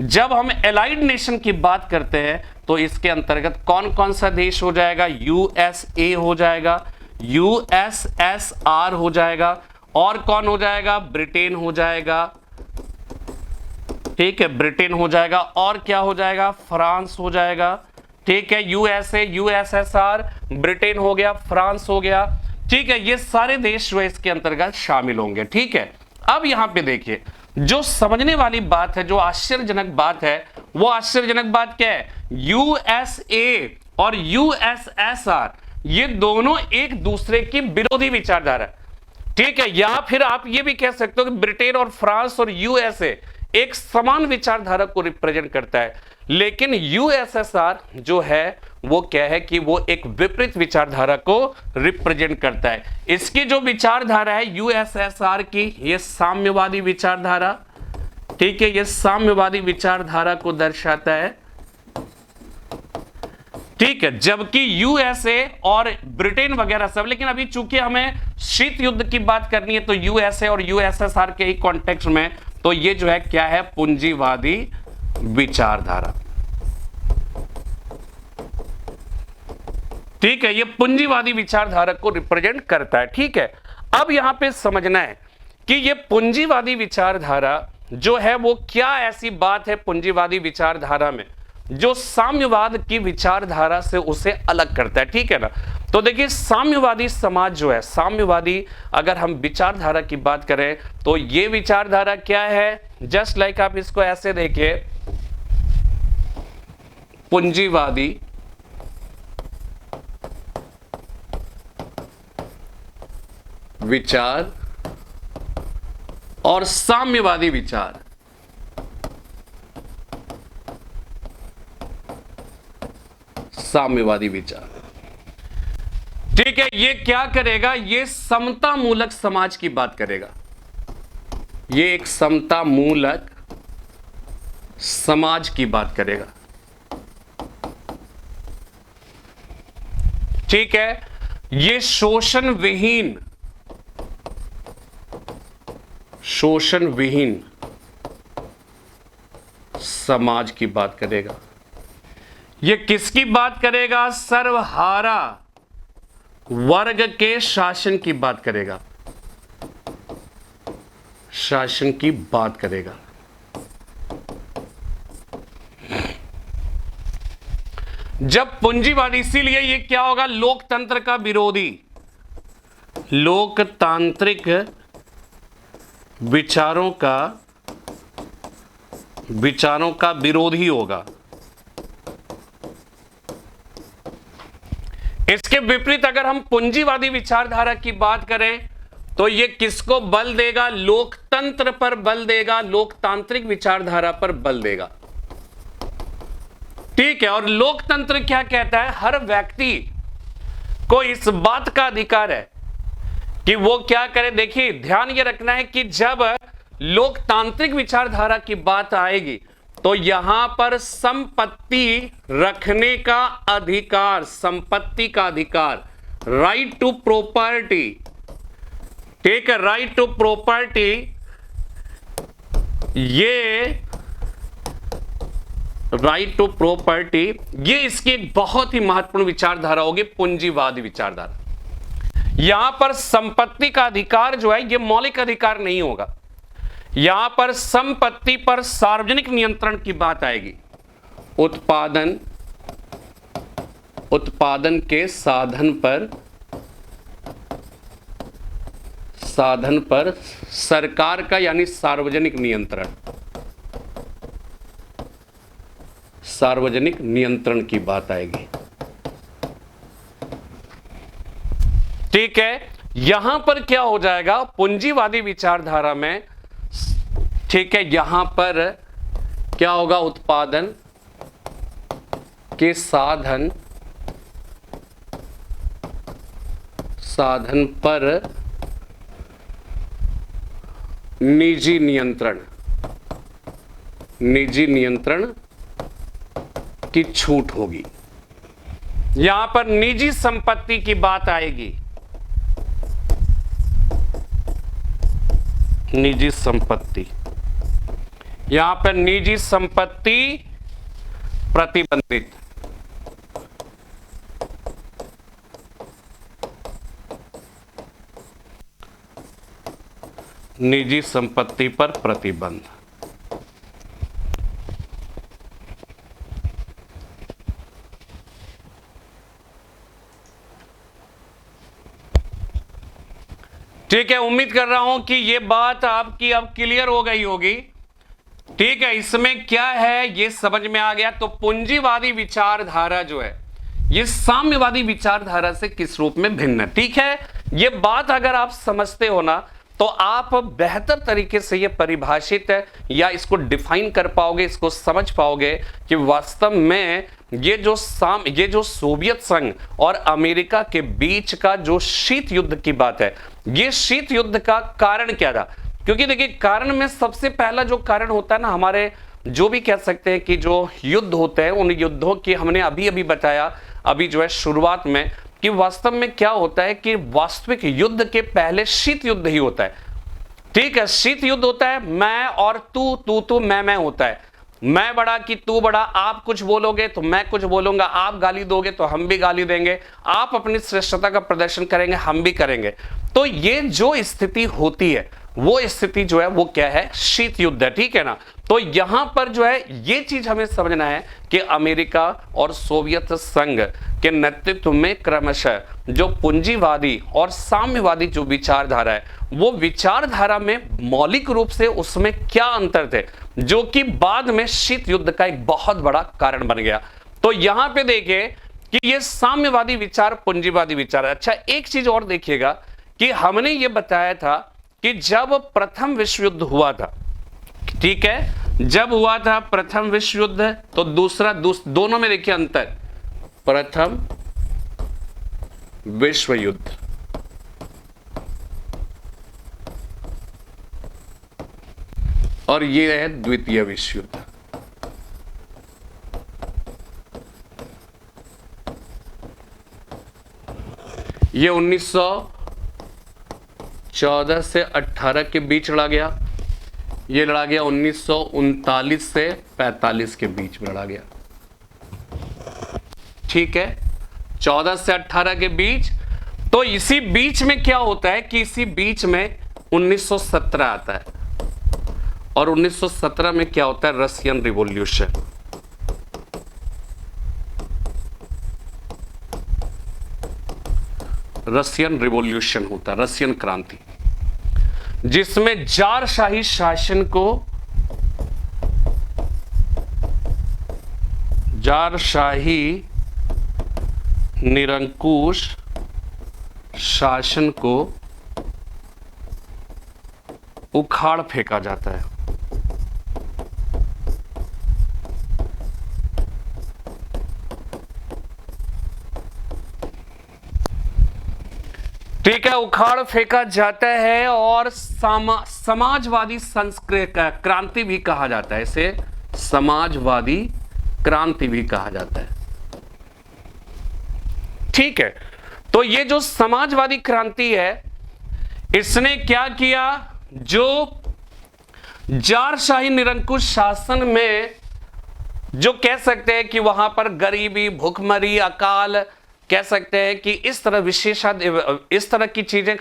जब हम एलाइड नेशन की बात करते हैं तो इसके अंतर्गत कौन कौन सा देश हो जाएगा, यूएसए हो जाएगा, यूएसएसआर हो जाएगा, और कौन हो जाएगा, ब्रिटेन हो जाएगा। ठीक है, ब्रिटेन हो जाएगा, और क्या हो जाएगा, फ्रांस हो जाएगा। ठीक है, यूएसए, यूएसएसआर, ब्रिटेन हो गया, फ्रांस हो गया। ठीक है, ये सारे देश जो है इसके अंतर्गत शामिल होंगे। ठीक है, अब यहां पे देखिए, जो समझने वाली बात है, जो आश्चर्यजनक बात है, वो आश्चर्यजनक बात क्या है, यूएसए और यूएसएसआर ये दोनों एक दूसरे की विरोधी विचारधारा। ठीक है, या फिर आप ये भी कह सकते हो कि ब्रिटेन और फ्रांस और यूएसए एक समान विचारधारा को रिप्रेजेंट करता है, लेकिन यूएसएसआर जो है वो क्या है कि वो एक विपरीत विचारधारा को रिप्रेजेंट करता है। इसकी जो विचारधारा है यूएसएसआर की, ये साम्यवादी विचारधारा। ठीक है, ये साम्यवादी विचारधारा को दर्शाता है। ठीक है, जबकि यूएसए और ब्रिटेन वगैरह सब, लेकिन अभी चूंकि हमें शीत युद्ध की बात करनी है तो यूएसए और यूएसएसआर के ही कॉन्टेक्स्ट में, तो ये जो है क्या है, पूंजीवादी विचारधारा। ठीक है, ये पूंजीवादी विचारधारा को रिप्रेजेंट करता है। ठीक है, अब यहां पे समझना है कि ये पूंजीवादी विचारधारा जो है वो क्या ऐसी बात है पूंजीवादी विचारधारा में जो साम्यवाद की विचारधारा से उसे अलग करता है। ठीक है ना, तो देखिए साम्यवादी समाज जो है, साम्यवादी अगर हम विचारधारा की बात करें तो ये विचारधारा क्या है, जस्ट लाइक आप इसको ऐसे देखिए, पूंजीवादी विचार और साम्यवादी विचार। साम्यवादी विचार, ठीक है, ये क्या करेगा, ये समता मूलक समाज की बात करेगा। ये एक समता मूलक समाज की बात करेगा। ठीक है, ये शोषण विहीन समाज की बात करेगा। ये किसकी बात करेगा, सर्वहारा वर्ग के शासन की बात करेगा, शासन की बात करेगा। जब पूंजीवादी, इसीलिए ये क्या होगा, लोकतंत्र का विरोधी, लोकतांत्रिक विचारों का विरोधी होगा। इसके विपरीत अगर हम पूंजीवादी विचारधारा की बात करें तो ये किसको बल देगा, लोकतंत्र पर बल देगा, लोकतांत्रिक विचारधारा पर बल देगा। ठीक है, और लोकतंत्र क्या कहता है, हर व्यक्ति को इस बात का अधिकार है कि वो क्या करे। देखिए ध्यान ये रखना है कि जब लोकतांत्रिक विचारधारा की बात आएगी तो यहां पर संपत्ति रखने का अधिकार, संपत्ति का अधिकार, राइट टू प्रॉपर्टी। ठीक है, राइट टू प्रॉपर्टी, ये राइट टू प्रॉपर्टी, ये इसकी एक बहुत ही महत्वपूर्ण विचारधारा होगी, पूंजीवादी विचारधारा। यहां पर संपत्ति का अधिकार जो है ये मौलिक अधिकार नहीं होगा, यहां पर संपत्ति पर सार्वजनिक नियंत्रण की बात आएगी। उत्पादन के साधन पर सरकार का यानी सार्वजनिक नियंत्रण की बात आएगी। ठीक है, यहां पर क्या हो जाएगा, पूंजीवादी विचारधारा में, ठीक है, यहां पर क्या होगा, के साधन पर निजी नियंत्रण की छूट होगी। यहां पर निजी संपत्ति की बात आएगी, निजी संपत्ति, यहां पर निजी संपत्ति प्रतिबंधित, निजी संपत्ति पर प्रतिबंध। ठीक है, उम्मीद कर रहा हूं कि ये बात आपकी अब क्लियर हो गई होगी। ठीक है, इसमें क्या है ये समझ में आ गया। तो पूंजीवादी विचारधारा जो है ये साम्यवादी विचारधारा से किस रूप में भिन्न है। ठीक है, ये बात अगर आप समझते हो ना तो आप बेहतर तरीके से ये परिभाषित है या इसको डिफाइन कर पाओगे, इसको समझ पाओगे कि वास्तव में ये जो सोवियत संघ और अमेरिका के बीच का जो शीत युद्ध की बात है, ये शीत युद्ध का कारण क्या था। क्योंकि देखिए, कारण में सबसे पहला जो कारण होता है ना, हमारे जो भी कह सकते हैं कि जो युद्ध होते हैं, उन युद्धों की हमने अभी बताया, अभी जो है शुरुआत में, कि वास्तव में क्या होता है कि वास्तविक युद्ध के पहले शीत युद्ध ही होता है। ठीक है, शीत युद्ध होता है मैं और तू मैं होता है। मैं बड़ा कि तू बड़ा, आप कुछ बोलोगे तो मैं कुछ बोलूंगा, आप गाली दोगे तो हम भी गाली देंगे, आप अपनी श्रेष्ठता का प्रदर्शन करेंगे, हम भी करेंगे। तो ये जो स्थिति होती है वो स्थिति जो है वो क्या है, शीत युद्ध है। ठीक है ना। तो यहां पर जो है ये चीज हमें समझना है कि अमेरिका और सोवियत संघ के नेतृत्व में क्रमशः जो पूंजीवादी और साम्यवादी जो विचारधारा है, वो विचारधारा में मौलिक रूप से उसमें क्या अंतर थे, जो कि बाद में शीत युद्ध का एक बहुत बड़ा कारण बन गया। तो यहां पे देखिए कि ये साम्यवादी विचार, पूंजीवादी विचार। अच्छा, एक चीज और देखिएगा कि हमने ये बताया था कि जब प्रथम विश्व युद्ध हुआ था, ठीक है, जब हुआ था प्रथम विश्व युद्ध, तो दोनों में देखिए अंतर, प्रथम विश्व युद्ध और ये है द्वितीय विश्व युद्ध। ये 1914 से 18 के बीच लड़ा गया, ये लड़ा गया 1939 से 45 के बीच में लड़ा गया। ठीक है, 14 से 18 के बीच। तो इसी बीच में क्या होता है कि इसी बीच में 1917 आता है, और 1917 में क्या होता है, रशियन रिवॉल्यूशन। रशियन रिवॉल्यूशन होता है, रशियन क्रांति, जिसमें जारशाही शासन को, जारशाही निरंकुश शासन को उखाड़ फेंका जाता है। ठीक है, उखाड़ फेंका जाता है और समाजवादी क्रांति भी कहा जाता है, इसे समाजवादी क्रांति भी कहा जाता है। ठीक है, तो ये जो समाजवादी क्रांति है, इसने क्या किया, जो जारशाही निरंकुश शासन में जो कह सकते हैं कि वहां पर गरीबी, भूखमरी, अकाल, कह सकते हैं कि इस तरह की चीजें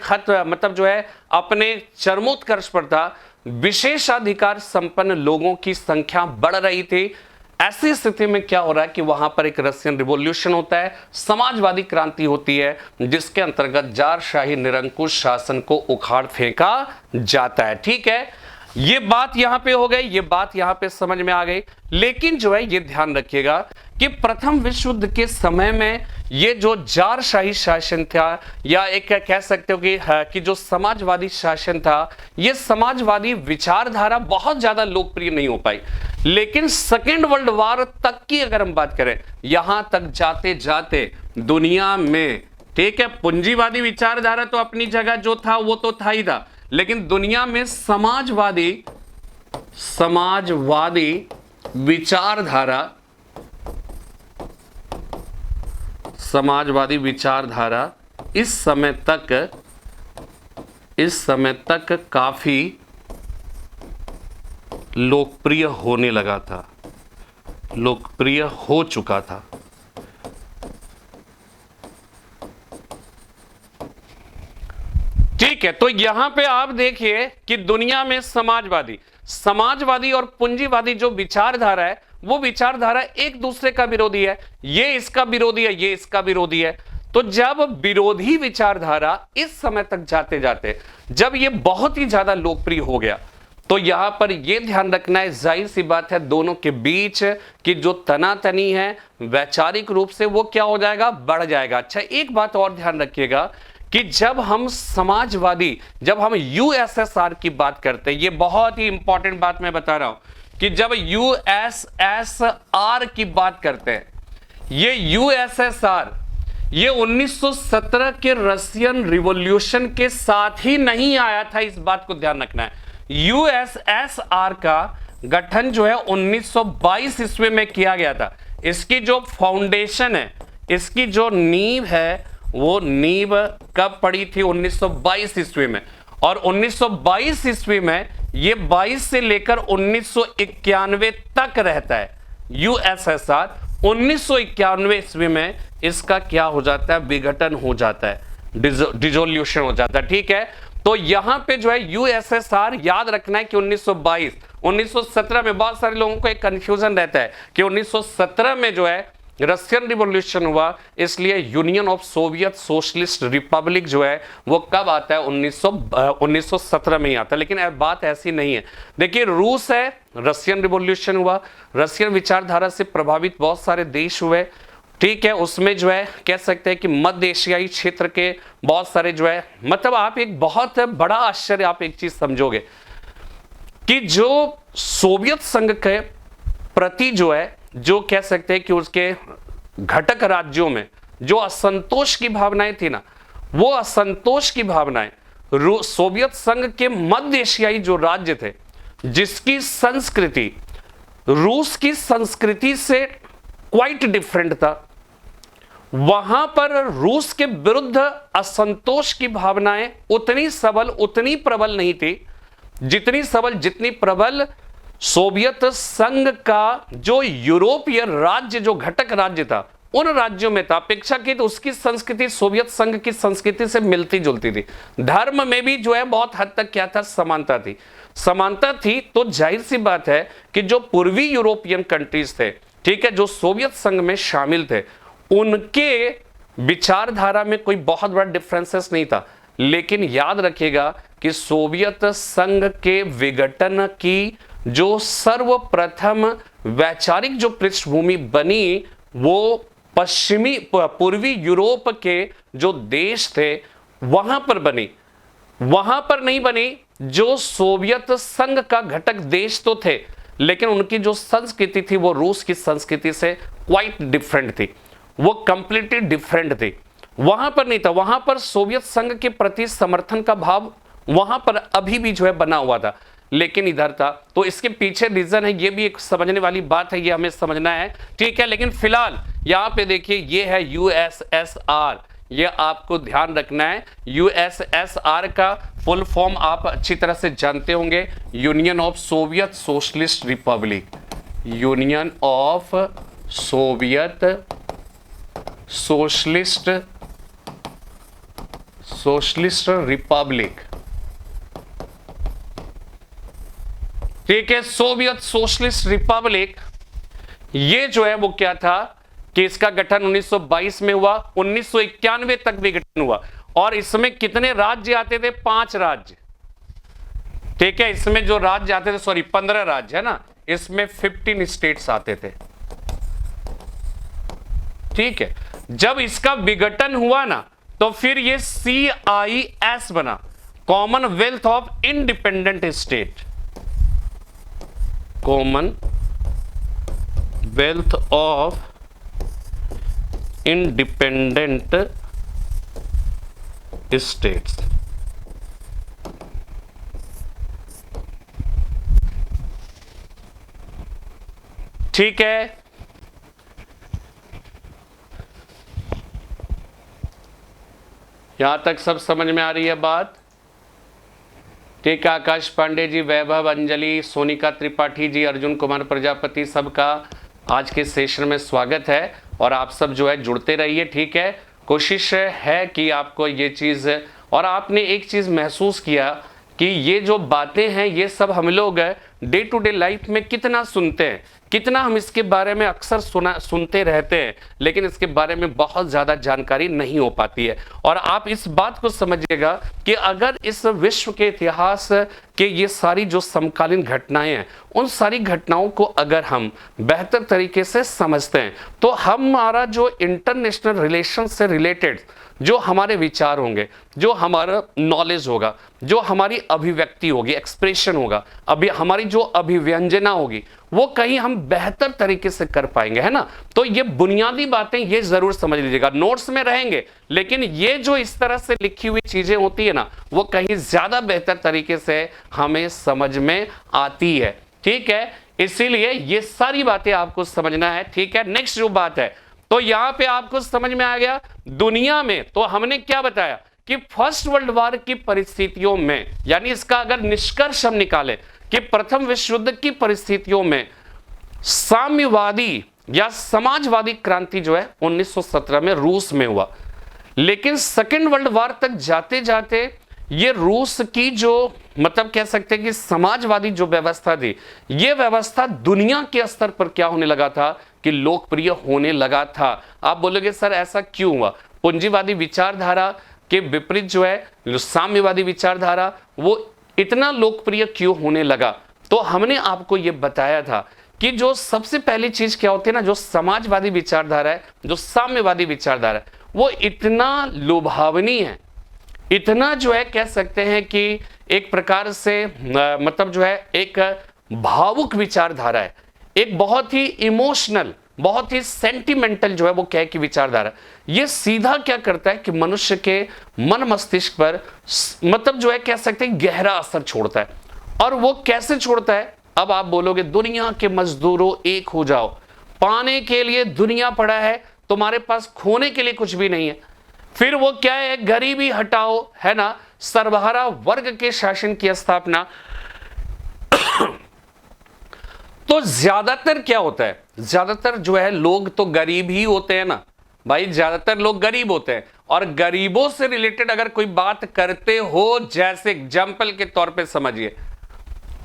मतलब जो है अपने चरमोत्कर्ष पर था। विशेषाधिकार संपन्न लोगों की संख्या बढ़ रही थी। ऐसी स्थिति में क्या हो रहा है कि वहां पर एक रशियन रिवॉल्यूशन होता है, समाजवादी क्रांति होती है, जिसके अंतर्गत जारशाही निरंकुश शासन को उखाड़ फेंका जाता है। ठीक है, ये बात यहां पे हो गई, ये बात यहां पे समझ में आ गई। लेकिन जो है ये ध्यान रखिएगा कि प्रथम विश्व युद्ध के समय में ये जो जारशाही शासन था, या एक कह सकते हो कि जो समाजवादी शासन था, ये समाजवादी विचारधारा बहुत ज्यादा लोकप्रिय नहीं हो पाई। लेकिन सेकेंड वर्ल्ड वॉर तक की अगर हम बात करें, यहां तक जाते जाते दुनिया में, ठीक है, पूंजीवादी विचारधारा तो अपनी जगह जो था वो तो था ही था, लेकिन दुनिया में समाजवादी विचारधारा इस समय तक काफी लोकप्रिय होने लगा था, लोकप्रिय हो चुका था। ठीक है, तो यहां पे आप देखिए कि दुनिया में समाजवादी और पूंजीवादी जो विचारधारा है, वो विचारधारा एक दूसरे का विरोधी है। ये इसका विरोधी है, ये इसका विरोधी है। तो जब विरोधी विचारधारा इस समय तक जाते जाते जब ये बहुत ही ज्यादा लोकप्रिय हो गया, तो यहां पर यह ध्यान रखना है, जाहिर सी बात है, दोनों के बीच की जो तनातनी है वैचारिक रूप से वो क्या हो जाएगा, बढ़ जाएगा। अच्छा, एक बात और ध्यान रखिएगा कि जब हम यूएसएसआर की बात करते हैं, ये बहुत ही इंपॉर्टेंट बात मैं बता रहा हूं कि जब यूएसएसआर की बात करते हैं, ये यूएसएसआर ये 1917 के रशियन रिवॉल्यूशन के साथ ही नहीं आया था, इस बात को ध्यान रखना है। यूएसएसआर का गठन जो है 1922 ईस्वी में किया गया था। इसकी जो फाउंडेशन है, इसकी जो नींव है, वो नींव कब पड़ी थी, 1922 ईस्वी में। और 1922 ईस्वी में ये 22 से लेकर 1991 तक रहता है यूएसएसआर। 1991 ईस्वी में इसका क्या हो जाता है, विघटन हो जाता है, डिसोल्यूशन हो जाता है। ठीक है, तो यहां पे जो है यूएसएसआर, याद रखना है कि 1922, 1917 में बहुत सारे लोगों को एक कंफ्यूजन रहता है कि 1917 में जो है रशियन रिवॉल्यूशन हुआ, इसलिए union of Soviet socialist Republic जो है वो कब आता है, 1917 में ही आता है। लेकिन बात ऐसी नहीं है। देखिए, रूस है, रशियन रिवॉल्यूशन हुआ, रशियन विचारधारा से प्रभावित बहुत सारे देश हुए। ठीक है, उसमें जो है कह सकते हैं कि मध्य एशियाई क्षेत्र के बहुत सारे जो है, मतलब आप एक बहुत बड़ा आश्चर्य, आप एक चीज समझोगे कि जो सोवियत संघ के प्रति जो है, जो कह सकते हैं कि उसके घटक राज्यों में जो असंतोष की भावनाएं थी ना, वो असंतोष की भावनाएं सोवियत संघ के मध्य एशियाई जो राज्य थे, जिसकी संस्कृति रूस की संस्कृति से क्वाइट डिफरेंट था, वहां पर रूस के विरुद्ध असंतोष की भावनाएं उतनी सबल, उतनी प्रबल नहीं थी जितनी प्रबल सोवियत संघ का जो यूरोपीय राज्य, जो घटक राज्य था, उन राज्यों में था। अपेक्षाकृत उसकी संस्कृति सोवियत संघ की संस्कृति से मिलती जुलती थी। धर्म में भी जो है बहुत हद तक क्या था, समानता थी। तो जाहिर सी बात है कि जो पूर्वी यूरोपियन कंट्रीज थे, ठीक है, जो सोवियत संघ में शामिल थे, उनके विचारधारा में कोई बहुत बड़ा डिफरेंसेस नहीं था। लेकिन याद रखिएगा कि सोवियत संघ के विघटन की जो सर्वप्रथम वैचारिक जो पृष्ठभूमि बनी, वो पूर्वी यूरोप के जो देश थे वहां पर बनी, वहां पर नहीं बनी। जो सोवियत संघ का घटक देश तो थे, लेकिन उनकी जो संस्कृति थी वो रूस की संस्कृति से क्वाइट डिफरेंट थी, वो कंप्लीटली डिफरेंट थी। वहां पर नहीं था, वहां पर सोवियत संघ के प्रति समर्थन का भाव वहां पर अभी भी जो है बना हुआ था, लेकिन इधर था। तो इसके पीछे रीजन है, ये भी एक समझने वाली बात है, ये हमें समझना है। ठीक है, लेकिन फिलहाल यहां पे देखिए, ये है यूएसएसआर, ये आपको ध्यान रखना है। यूएसएसआर का फुल फॉर्म आप अच्छी तरह से जानते होंगे, union of Soviet socialist Republic, union of Soviet socialist Republic. ठीक है, सोवियत सोशलिस्ट रिपब्लिक, ये जो है वो क्या था कि इसका गठन 1922 में हुआ, 1991 तक भी गठन हुआ। और इसमें कितने राज्य आते थे, 5 राज्य। ठीक है, इसमें जो राज्य आते थे, 15 राज्य है ना, इसमें 15 स्टेट्स आते थे। ठीक है, जब इसका विघटन हुआ ना, तो फिर ये CIS बना, Commonwealth of independent state, Commonwealth wealth of independent states. ठीक है, यहां तक सब समझ में आ रही है बात? ठीक है, आकाश पांडे जी, वैभव, अंजलि, सोनिका त्रिपाठी जी, अर्जुन कुमार प्रजापति, सबका आज के सेशन में स्वागत है। और आप सब जो है जुड़ते रहिए। ठीक है, कोशिश है कि आपको ये चीज़, और आपने एक चीज़ महसूस किया कि ये जो बातें हैं ये सब हम लोग डे टू डे लाइफ में कितना सुनते हैं, कितना हम इसके बारे में अक्सर सुनते रहते हैं, लेकिन इसके बारे में बहुत ज़्यादा जानकारी नहीं हो पाती है। और आप इस बात को समझिएगा कि अगर इस विश्व के इतिहास के ये सारी जो समकालीन घटनाएं हैं, उन सारी घटनाओं को अगर हम बेहतर तरीके से समझते हैं तो हमारा जो इंटरनेशनल रिलेशन से रिलेटेड जो हमारे विचार होंगे, जो हमारा नॉलेज होगा, जो हमारी अभिव्यक्ति होगी, एक्सप्रेशन होगा, अभी हमारी जो अभिव्यंजना होगी, वो कहीं हम बेहतर तरीके से कर पाएंगे, है ना। तो ये बुनियादी बातें ये जरूर समझ लीजिएगा, नोट्स में रहेंगे, लेकिन ये जो इस तरह से लिखी हुई चीजें होती है ना, वो कहीं ज्यादा बेहतर तरीके से हमें समझ में आती है। ठीक है, इसीलिए ये सारी बातें आपको समझना है। ठीक है, नेक्स्ट जो बात है, तो यहां पे आपको समझ में आ गया दुनिया में, तो हमने क्या बताया कि फर्स्ट वर्ल्ड वॉर की परिस्थितियों में, यानी इसका अगर निष्कर्ष हम निकालें कि प्रथम विश्व युद्ध की परिस्थितियों में साम्यवादी या समाजवादी क्रांति जो है 1917 में रूस में हुआ। लेकिन सेकेंड वर्ल्ड वॉर तक जाते जाते ये रूस की जो, मतलब कह सकते हैं कि समाजवादी जो व्यवस्था थी, ये व्यवस्था दुनिया के स्तर पर क्या होने लगा था कि लोकप्रिय होने लगा था। आप बोलोगे सर ऐसा क्यों हुआ? पूंजीवादी विचारधारा के विपरीत जो है साम्यवादी विचारधारा, वो इतना लोकप्रिय क्यों होने लगा? तो हमने आपको ये बताया था कि जो सबसे पहली चीज क्या होती है ना, जो समाजवादी विचारधारा है, जो साम्यवादी विचारधारा है, वो इतना लुभावनी है, इतना जो है कह सकते हैं कि एक प्रकार से मतलब जो है एक भावुक विचारधारा है, एक बहुत ही इमोशनल, बहुत ही सेंटिमेंटल जो है वो क्या है कि विचारधारा। ये सीधा क्या करता है कि मनुष्य के मन मस्तिष्क पर मतलब जो है कह सकते हैं गहरा असर छोड़ता है। और वो कैसे छोड़ता है? अब आप बोलोगे दुनिया के मजदूरों एक हो जाओ, पाने के लिए दुनिया पड़ा है, तुम्हारे पास खोने के लिए कुछ भी नहीं है। फिर वो क्या है, गरीबी हटाओ, है ना, सर्वहारा वर्ग के शासन की स्थापना। तो ज्यादातर क्या होता है, ज्यादातर जो है लोग तो गरीब ही होते हैं ना भाई, ज्यादातर लोग गरीब होते हैं। और गरीबों से रिलेटेड अगर कोई बात करते हो, जैसे एग्जाम्पल के तौर पे समझिए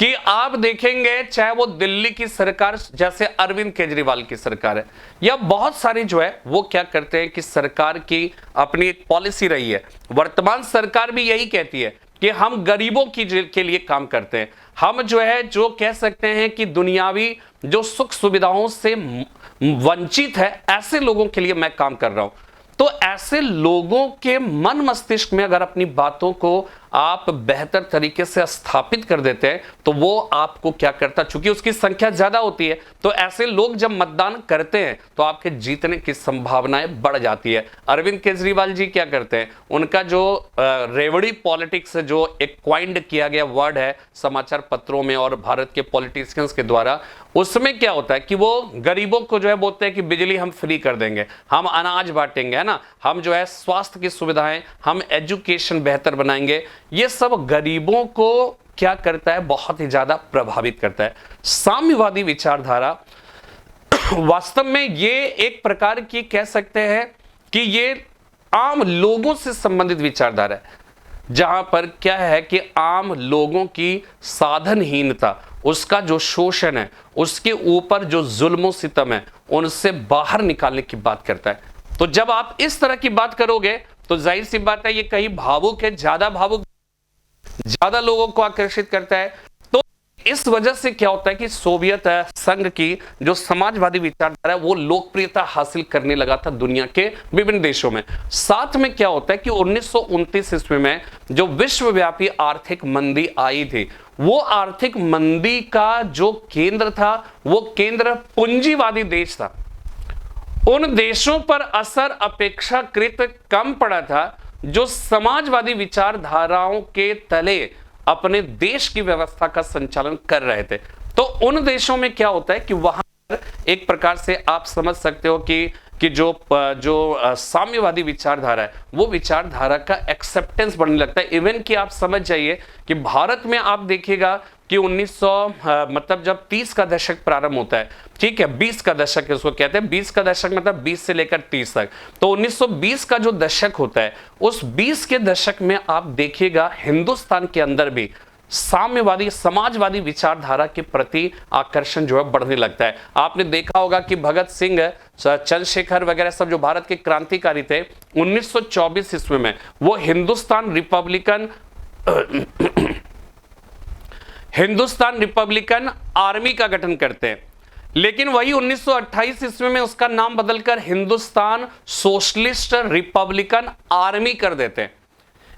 कि आप देखेंगे चाहे वो दिल्ली की सरकार जैसे अरविंद केजरीवाल की सरकार है, या बहुत सारी जो है वो क्या करते हैं कि सरकार की अपनी एक पॉलिसी रही है, वर्तमान सरकार भी यही कहती है कि हम गरीबों के लिए काम करते हैं। हम जो है जो कह सकते हैं कि दुनियावी जो सुख सुविधाओं से वंचित है, ऐसे लोगों के लिए मैं काम कर रहा हूं। तो ऐसे लोगों के मन मस्तिष्क में अगर अपनी बातों को आप बेहतर तरीके से स्थापित कर देते हैं तो वो आपको क्या करता, चूंकि उसकी संख्या ज्यादा होती है, तो ऐसे लोग जब मतदान करते हैं तो आपके जीतने की संभावनाएं बढ़ जाती है। अरविंद केजरीवाल जी क्या करते हैं, उनका जो रेवड़ी पॉलिटिक्स जो एक क्वाइंड किया गया वर्ड है समाचार पत्रों में और भारत के पॉलिटिशियंस के द्वारा, उसमें क्या होता है कि वो गरीबों को जो है बोलते हैं कि बिजली हम फ्री कर देंगे, हम अनाज बांटेंगे, है ना, हम जो है स्वास्थ्य की सुविधाएं, हम एजुकेशन बेहतर बनाएंगे। ये सब गरीबों को क्या करता है, बहुत ही ज्यादा प्रभावित करता है। साम्यवादी विचारधारा वास्तव में ये एक प्रकार की कह सकते हैं कि ये आम लोगों से संबंधित विचारधारा है, जहां पर क्या है कि आम लोगों की साधनहीनता, उसका जो शोषण है, उसके ऊपर जो जुल्म सितम है, उनसे बाहर निकालने की बात करता है। तो जब आप इस तरह की बात करोगे तो जाहिर सी बात है ये कहीं भावुक है, ज्यादा लोगों को आकर्षित करता है। तो इस वजह से क्या होता है कि सोवियत संघ की जो समाजवादी विचारधारा है वो लोकप्रियता हासिल करने लगा था दुनिया के विभिन्न देशों में। साथ में क्या होता है कि 1929 ईस्वी में जो विश्वव्यापी आर्थिक मंदी आई थी, वो आर्थिक मंदी का जो केंद्र था वो केंद्र पूंजीवादी देश था। उन देशों पर असर अपेक्षाकृत कम पड़ा था जो समाजवादी विचारधाराओं के तले अपने देश की व्यवस्था का संचालन कर रहे थे। तो उन देशों में क्या होता है कि वहां एक प्रकार से आप समझ सकते हो कि जो साम्यवादी विचारधारा है वो विचारधारा का एक्सेप्टेंस बढ़ने लगता है। इवन कि आप समझ जाइए कि भारत में आप देखिएगा कि 1900 मतलब जब 30 का दशक प्रारंभ होता है, ठीक है, 20 का दशक उसको कहते हैं, 20 का दशक मतलब 20 से लेकर 30 तक, तो 1920 का जो दशक होता है उस 20 के दशक में आप देखिएगा हिंदुस्तान के अंदर भी साम्यवादी समाजवादी विचारधारा के प्रति आकर्षण जो है बढ़ने लगता है। आपने देखा होगा कि भगत सिंह, चंद्रशेखर वगैरह सब जो भारत के क्रांतिकारी थे 1924 ईस्वी में वो हिंदुस्तान रिपब्लिकन आर्मी का गठन करते हैं, लेकिन वही 1928 ईस्वी में उसका नाम बदलकर हिंदुस्तान सोशलिस्ट रिपब्लिकन आर्मी कर देते हैं।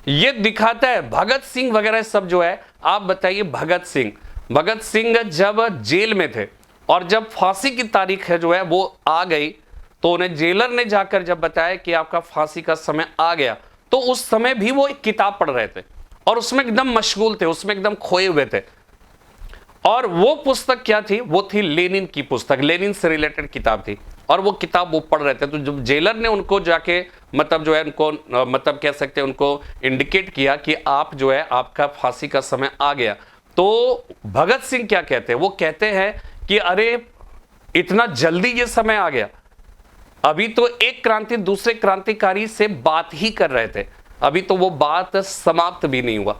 यह दिखाता है भगत सिंह वगैरह सब जो है, आप बताइए भगत सिंह जब जेल में थे और जब फांसी की तारीख है जो है वो आ गई तो उन्हें जेलर ने जाकर जब बताया कि आपका फांसी का समय आ गया, तो उस समय भी वो एक किताब पढ़ रहे थे और उसमें एकदम मशगूल थे, उसमें एकदम खोए हुए थे। और वो पुस्तक क्या थी? वो थी लेनिन की पुस्तक, लेनिन से रिलेटेड किताब थी और वो किताब वो पढ़ रहे थे। तो जब जेलर ने उनको जाके मतलब जो है उनको मतलब कह सकते हैं उनको इंडिकेट किया कि आप जो है आपका फांसी का समय आ गया, तो भगत सिंह क्या कहते हैं? वो कहते हैं कि अरे इतना जल्दी ये समय आ गया, अभी तो एक क्रांति दूसरे क्रांतिकारी से बात ही कर रहे थे, अभी तो वो बात समाप्त भी नहीं हुआ।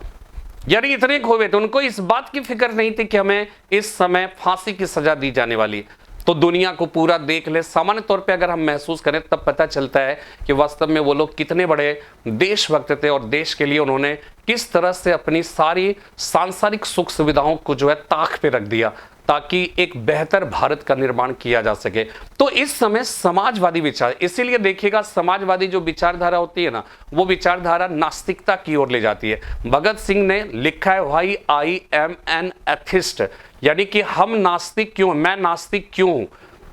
यानी इतने खोए थे, उनको इस बात की फिक्र नहीं थी कि हमें इस समय फांसी की सजा दी जाने वाली। तो दुनिया को पूरा देख ले, सामान्य तौर पे अगर हम महसूस करें तब पता चलता है कि वास्तव में वो लोग कितने बड़े देशभक्त थे और देश के लिए उन्होंने किस तरह से अपनी सारी सांसारिक सुख सुविधाओं को जो है ताक पे रख दिया ताकि एक बेहतर भारत का निर्माण किया जा सके। तो इस समय समाजवादी विचार, इसीलिए देखिएगा समाजवादी जो विचारधारा होती है ना, वो विचारधारा नास्तिकता की ओर ले जाती है। भगत सिंह ने लिखा है why I am an atheist, यानी कि हम नास्तिक क्यों, मैं नास्तिक क्यों हूं,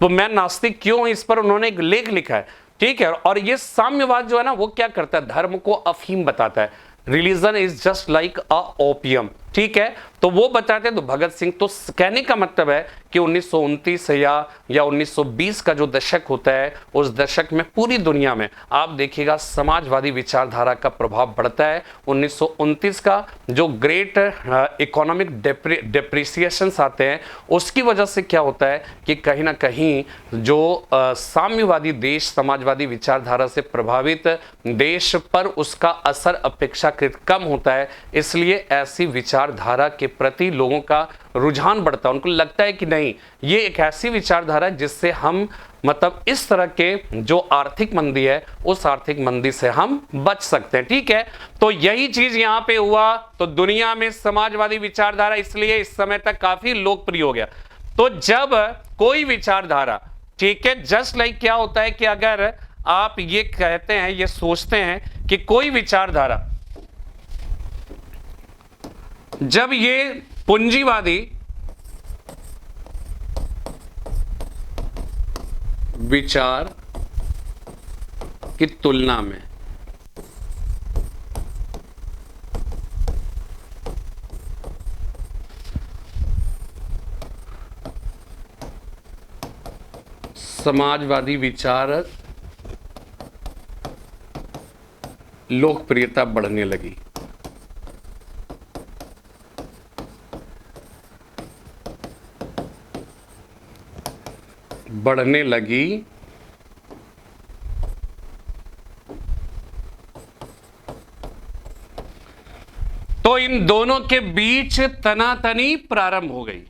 तो मैं नास्तिक क्यों हूं, इस पर उन्होंने एक लेख लिखा है, ठीक है। और ये साम्यवाद जो है ना वो क्या करता है? धर्म को अफीम बताता है, religion is just like a opium, ठीक है। तो वो बताते हैं। तो भगत सिंह, तो कहने का मतलब है कि 1929 या 1920 का जो दशक होता है उस दशक में पूरी दुनिया में आप देखिएगा समाजवादी विचारधारा का प्रभाव बढ़ता है। 1929 का जो ग्रेट इकोनॉमिक डिप्रिसिएशंस आते हैं उसकी वजह से क्या होता है कि कहीं ना कहीं जो साम्यवादी देश समाजवादी विचारधारा से प्रभावित देश पर उसका असर अपेक्षाकृत कम होता है, इसलिए ऐसी विचारधारा के प्रति लोगों का रुझान बढ़ता है। उनको लगता है कि नहीं, ये एक ऐसी विचारधारा है जिससे हम मतलब इस तरह के जो आर्थिक मंदी है उस आर्थिक मंदी से हम बच सकते हैं, ठीक है। तो यही चीज यहां पे हुआ। तो दुनिया में समाजवादी विचारधारा इसलिए इस समय तक काफी लोकप्रिय हो गया। तो जब कोई विचारधारा, ठीक है, जस्ट लाइक क्या होता है कि अगर आप ये कहते हैं, ये सोचते हैं कि कोई विचारधारा जब ये पूंजीवादी विचार की तुलना में समाजवादी विचार लोकप्रियता बढ़ने लगी, तो इन दोनों के बीच तनातनी प्रारंभ हो गई।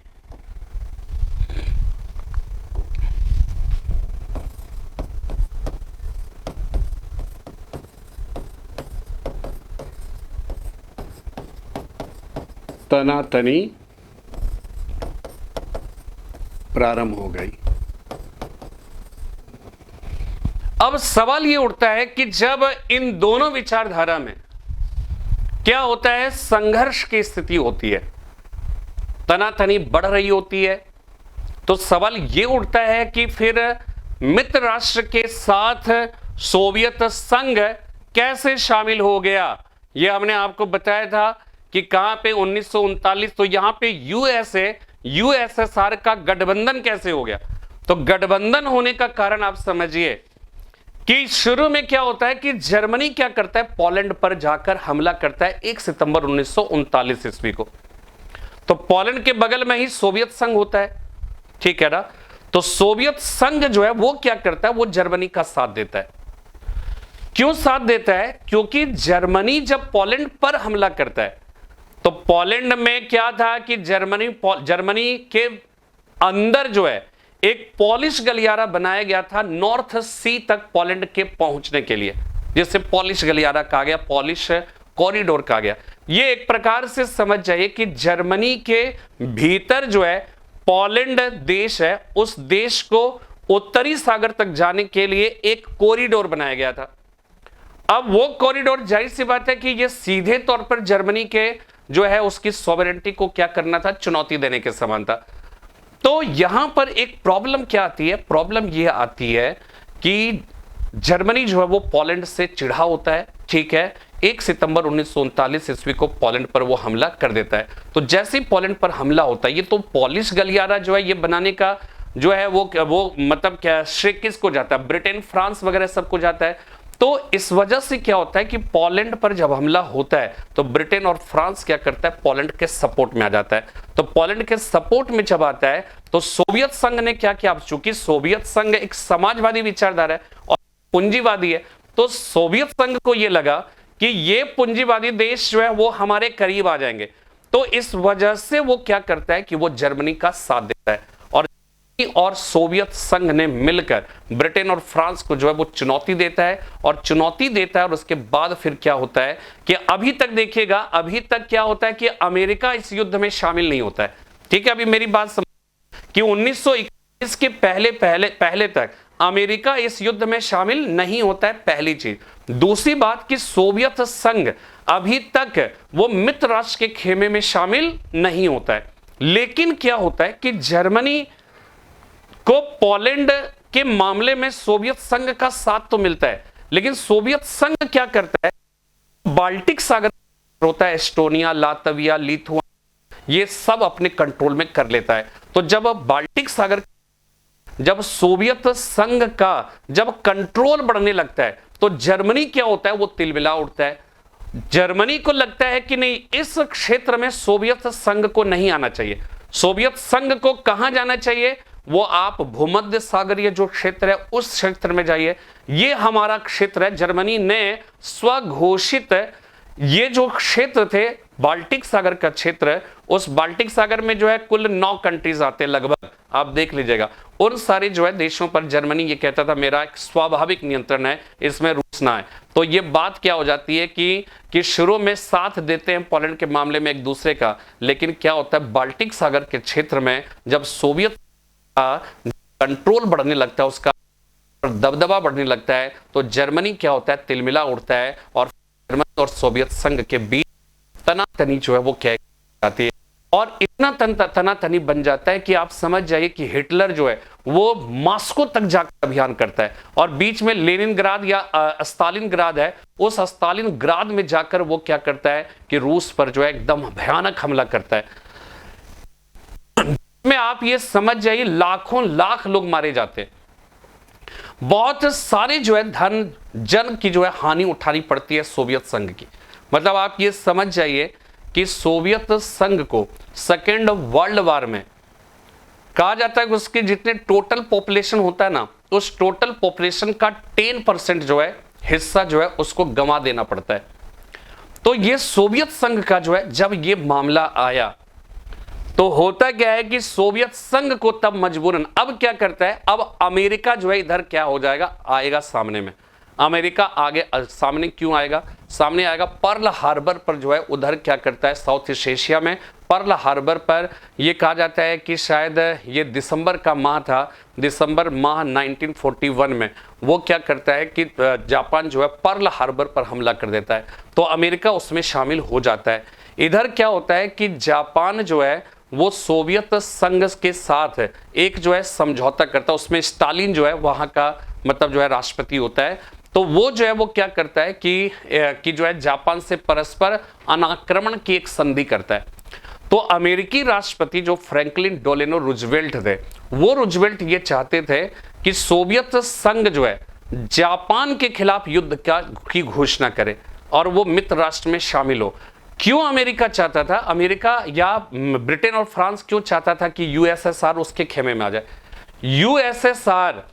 तनातनी प्रारंभ हो गई। अब सवाल यह उठता है कि जब इन दोनों विचारधारा में क्या होता है, संघर्ष की स्थिति होती है, तनातनी बढ़ रही होती है। तो सवाल ये उठता है कि फिर मित्र राष्ट्र के साथ सोवियत संघ कैसे शामिल हो गया। यह हमने आपको बताया था कि कहां पे 1939, तो यहां पे यूएसएसआर का गठबंधन कैसे हो गया। तो गठबंधन होने का कारण आप समझिए कि शुरू में क्या होता है कि जर्मनी क्या करता है, पोलैंड पर जाकर हमला करता है 1 सितंबर 1939 ईस्वी को। तो पोलैंड के बगल में ही सोवियत संघ होता है, ठीक है ना। तो सोवियत संघ जो है वो क्या करता है, वो जर्मनी का साथ देता है। क्यों साथ देता है? क्योंकि जर्मनी जब पोलैंड पर हमला करता है तो पोलैंड में क्या था कि जर्मनी के अंदर जो है एक पॉलिश गलियारा बनाया गया था नॉर्थ सी तक पोलैंड के पहुंचने के लिए, जिसे पॉलिश गलियारा कहा गया, पॉलिश कॉरिडोर कहा गया। यह एक प्रकार से समझ जाइए कि जर्मनी के भीतर जो है पोलैंड देश है, उस देश को उत्तरी सागर तक जाने के लिए एक कॉरिडोर बनाया गया था। अब वो कॉरिडोर, जाहिर सी बात है कि ये सीधे तौर पर जर्मनी के जो है उसकी सॉवरेनिटी को क्या करना था, चुनौती देने के समान था। तो यहां पर एक प्रॉब्लम क्या आती है, प्रॉब्लम यह आती है कि जर्मनी जो है वो पोलैंड से चिढ़ा होता है, ठीक है। 1 सितंबर 1939 ईस्वी को पोलैंड पर वो हमला कर देता है। तो जैसे ही पोलैंड पर हमला होता है, ये तो पॉलिश गलियारा जो है ये बनाने का जो है वो मतलब क्या श्रेय किसको जाता है, ब्रिटेन, फ्रांस वगैरह सबको जाता है। तो इस वजह से क्या होता है कि पोलैंड पर जब हमला होता है तो ब्रिटेन और फ्रांस क्या करता है, पोलैंड के सपोर्ट में आ जाता है। तो पोलैंड के सपोर्ट में जब आता है तो सोवियत संघ ने क्या किया, चूंकि सोवियत संघ एक समाजवादी विचारधारा है और पूंजीवादी है, तो सोवियत संघ को यह लगा कि ये पूंजीवादी देश जो है वो हमारे करीब आ जाएंगे। तो इस वजह से वो क्या करता है कि वो जर्मनी का साथ देता है और सोवियत संघ ने मिलकर ब्रिटेन और फ्रांस को जो है वो चुनौती देता है और उसके बाद फिर क्या होता है कि अभी तक देखिएगा, अभी तक क्या होता है कि अमेरिका इस युद्ध में शामिल नहीं होता है, ठीक है। अभी मेरी बात समझ कि 1921 के पहले तक अमेरिका इस युद्ध में शामिल नहीं होता है, पहली चीज। दूसरी बात कि सोवियत संघ अभी तक वो मित्र राष्ट्र के खेमे में शामिल नहीं होता है। लेकिन क्या होता है कि जर्मनी को पोलैंड के मामले में सोवियत संघ का साथ तो मिलता है, लेकिन सोवियत संघ क्या करता है, बाल्टिक सागर होता है, एस्टोनिया, लातविया, लिथुआनिया, ये सब अपने कंट्रोल में कर लेता है। तो जब बाल्टिक सागर, जब सोवियत संघ का जब कंट्रोल बढ़ने लगता है तो जर्मनी क्या होता है, वो तिलमिला उठता है। जर्मनी को लगता है कि नहीं, इस क्षेत्र में सोवियत संघ को नहीं आना चाहिए। सोवियत संघ को कहां जाना चाहिए, वो आप भूमध्य सागरीय जो क्षेत्र है उस क्षेत्र में जाइए, ये हमारा क्षेत्र है। जर्मनी ने स्वघोषित ये जो क्षेत्र थे बाल्टिक सागर का क्षेत्र, उस बाल्टिक सागर में जो है कुल 9 कंट्रीज आते हैं लगभग, आप देख लीजिएगा। उन सारे जो है देशों पर जर्मनी ये कहता था मेरा एक स्वाभाविक नियंत्रण है, इसमें रूस ना है। तो ये बात क्या हो जाती है कि शुरू में साथ देते हैं पोलैंड के मामले में एक दूसरे का, लेकिन क्या होता है बाल्टिक सागर के क्षेत्र में जब सोवियत कंट्रोल बढ़ने लगता है, उसका दबदबा बढ़ने लगता है, तो जर्मनी क्या होता है, तिलमिला उठता है और जर्मनी और सोवियत संघ के बीच तनातनी जो है वो क्या जाती है और इतना तनातनी बन जाता है कि आप समझ जाइए कि हिटलर जो है वो मॉस्को तक जाकर अभियान करता है और बीच में लेनिनग्राद या स्टालिनग्राद है, उस स्टालिनग्राद में जाकर वो क्या करता है कि रूस पर जो है एकदम भयानक हमला करता है। में आप ये समझ जाइए लाखों लाख लोग मारे जाते हैं, बहुत सारे जो है धन जन की जो है हानि उठानी पड़ती है सोवियत संघ की। मतलब आप ये समझ जाइए कि सोवियत संघ को सेकेंड वर्ल्ड वार में कहा जाता है कि उसके जितने टोटल पॉपुलेशन होता है ना, उस टोटल पॉपुलेशन का 10% जो है हिस्सा जो है उसको गंवा देना पड़ता है। तो ये सोवियत संघ का जो है जब ये मामला आया तो होता क्या है कि सोवियत संघ को तब मजबूरन अब क्या करता है, अब अमेरिका जो है इधर क्या हो जाएगा, आएगा सामने में। अमेरिका आगे सामने क्यों आएगा, सामने आएगा पर्ल हार्बर पर जो है उधर क्या करता है, साउथ ईस्ट एशिया में पर्ल हार्बर पर यह कहा जाता है कि शायद ये दिसंबर का माह था, दिसंबर माह 1941 में वो क्या करता है कि जापान जो है पर्ल हार्बर पर हमला कर देता है, तो अमेरिका उसमें शामिल हो जाता है। इधर क्या होता है कि जापान जो है वो सोवियत संघ के साथ एक जो है समझौता करता है, उसमें स्टालिन जो है वहां का मतलब जो है राष्ट्रपति होता है। तो वो जो है वो क्या करता है कि जो है जापान से परस्पर अनाक्रमण की एक संधि करता है। तो अमेरिकी राष्ट्रपति जो फ्रैंकलिन डेलानो रूजवेल्ट थे, वो रूजवेल्ट ये चाहते थे कि सोवियत संघ जो है जापान के खिलाफ युद्ध की घोषणा करे और वो मित्र राष्ट्र में शामिल हो। क्यों अमेरिका चाहता था, अमेरिका या ब्रिटेन और फ्रांस क्यों चाहता था कि यूएसएसआर उसके खेमे में आ जाए? यूएसएसआर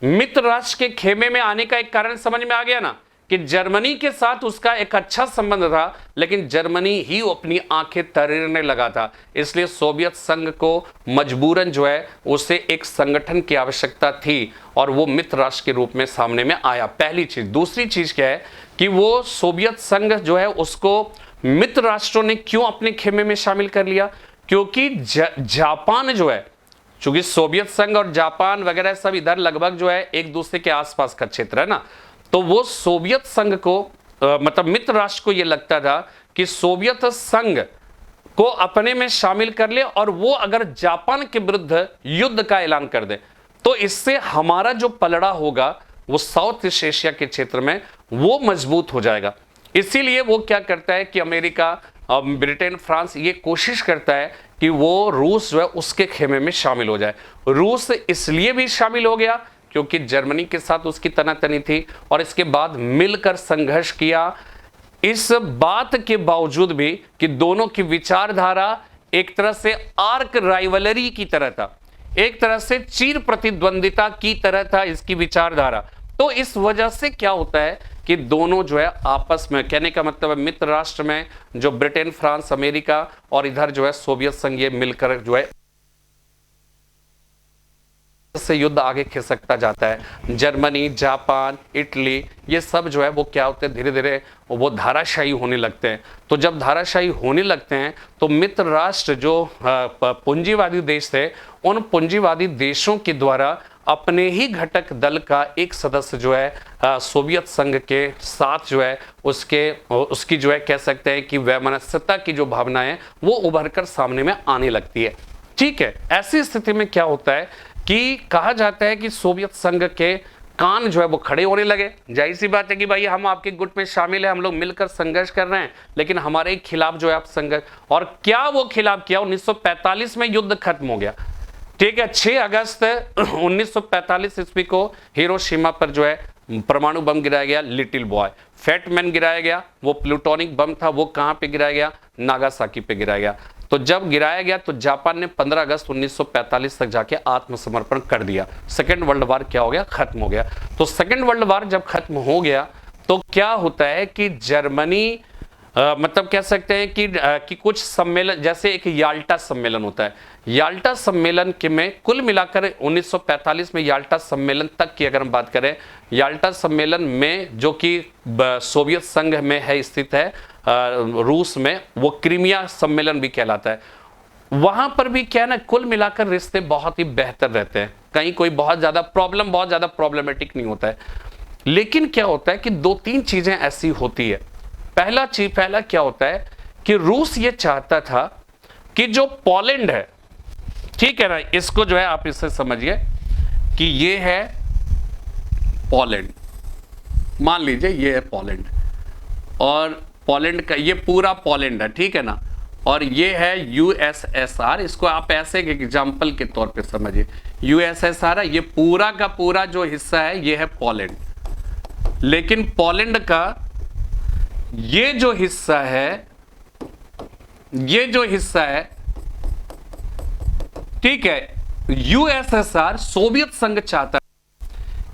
मित्र राष्ट्र के खेमे में आने का एक कारण समझ में आ गया ना, कि जर्मनी के साथ उसका एक अच्छा संबंध था, लेकिन जर्मनी ही अपनी आंखें तरेरने लगा था। इसलिए सोवियत संघ को मजबूरन जो है उसे एक संगठन की आवश्यकता थी और वो मित्र राष्ट्र के रूप में सामने में आया। पहली चीज। दूसरी चीज क्या है कि वो सोवियत संघ जो है उसको मित्र राष्ट्रों ने क्यों अपने खेमे में शामिल कर लिया? क्योंकि जापान जो है, चूंकि सोवियत संघ और जापान वगैरह सब इधर लगभग जो है एक दूसरे के आसपास का क्षेत्र है ना, तो वो सोवियत संघ को मतलब मित्र राष्ट्र को ये लगता था कि सोवियत संघ को अपने में शामिल कर ले और वो अगर जापान के विरुद्ध युद्ध का ऐलान कर दे तो इससे हमारा जो पलड़ा होगा वो साउथ ईस्ट एशिया के क्षेत्र में वो मजबूत हो जाएगा। इसीलिए वो क्या करता है कि अमेरिका, ब्रिटेन, फ्रांस ये कोशिश करता है कि वो रूस जो है उसके खेमे में शामिल हो जाए। रूस इसलिए भी शामिल हो गया क्योंकि जर्मनी के साथ उसकी तनातनी थी और इसके बाद मिलकर संघर्ष किया। इस बात के बावजूद भी कि दोनों की विचारधारा एक तरह से आर्क राइवलरी की तरह था, एक तरह से चीर प्रतिद्वंदिता की तरह था इसकी विचारधारा। तो इस वजह से क्या होता है कि दोनों जो है आपस में, कहने का मतलब है मित्र राष्ट्र में जो ब्रिटेन, फ्रांस, अमेरिका और इधर जो है सोवियत संघ, ये मिलकर जो है से युद्ध आगे खिसकता जाता है। जर्मनी, जापान, इटली ये सब जो है वो क्या होते हैं, धीरे धीरे वो धाराशाही होने लगते हैं। तो जब धाराशाही होने लगते हैं तो मित्र राष्ट्र जो पूंजीवादी देश थे, उन पूंजीवादी देशों के द्वारा अपने ही घटक दल का एक सदस्य जो है सोवियत संघ के साथ जो है उसकी जो है कह सकते हैं कि वैमनस्यता की जो भावना है वो उभर कर सामने में आने लगती है। ठीक है, ऐसी स्थिति में क्या होता है कि कहा जाता है कि सोवियत संघ के कान जो है वो खड़े होने लगे। जाहिर सी बात है कि भाई हम आपके गुट में शामिल है, हम लोग मिलकर संघर्ष कर रहे हैं, लेकिन हमारे खिलाफ जो है आप संघर्ष। और क्या वो खिलाफ किया? 1945 में युद्ध खत्म हो गया। ठीक है, 6 अगस्त 1945 ईस्वी को हिरोशिमा पर जो है परमाणु बम गिराया गया, लिटिल बॉय। फैटमैन गिराया गया, वो प्लूटोनिक बम था, वो कहां पे गिराया गया? नागासाकी पे गिराया गया। तो जब गिराया गया तो जापान ने 15 अगस्त 1945 तक जाके आत्मसमर्पण कर दिया। सेकेंड वर्ल्ड वार क्या हो गया? खत्म हो गया। तो सेकेंड वर्ल्ड वार जब खत्म हो गया तो क्या होता है कि जर्मनी मतलब कह सकते हैं कि कुछ सम्मेलन, जैसे एक याल्टा सम्मेलन होता है, याल्टा सम्मेलन के में कुल मिलाकर 1945 में याल्टा सम्मेलन तक की अगर हम बात करें, याल्टा सम्मेलन में जो कि सोवियत संघ में है, स्थित है रूस में, वो क्रीमिया सम्मेलन भी कहलाता है। वहां पर भी क्या है ना, कुल मिलाकर रिश्ते बहुत ही बेहतर रहते हैं, कहीं कोई बहुत ज्यादा प्रॉब्लमेटिक नहीं होता है। लेकिन क्या होता है कि 2-3 चीजें ऐसी होती है। पहला क्या होता है कि रूस ये चाहता था कि जो पोलैंड है, ठीक है ना, इसको जो है आप इससे समझिए कि ये है पोलैंड, मान लीजिए ये है पोलैंड, और पोलैंड का ये पूरा पोलैंड है, ठीक है ना, और ये है यूएसएसआर। इसको आप ऐसे एक एग्जांपल के तौर पे समझिए, यूएसएसआर है, ये पूरा का पूरा जो हिस्सा है ये है पोलैंड। लेकिन पोलैंड का ये जो हिस्सा है, ठीक है, यूएसएसआर सोवियत संघ चाहता है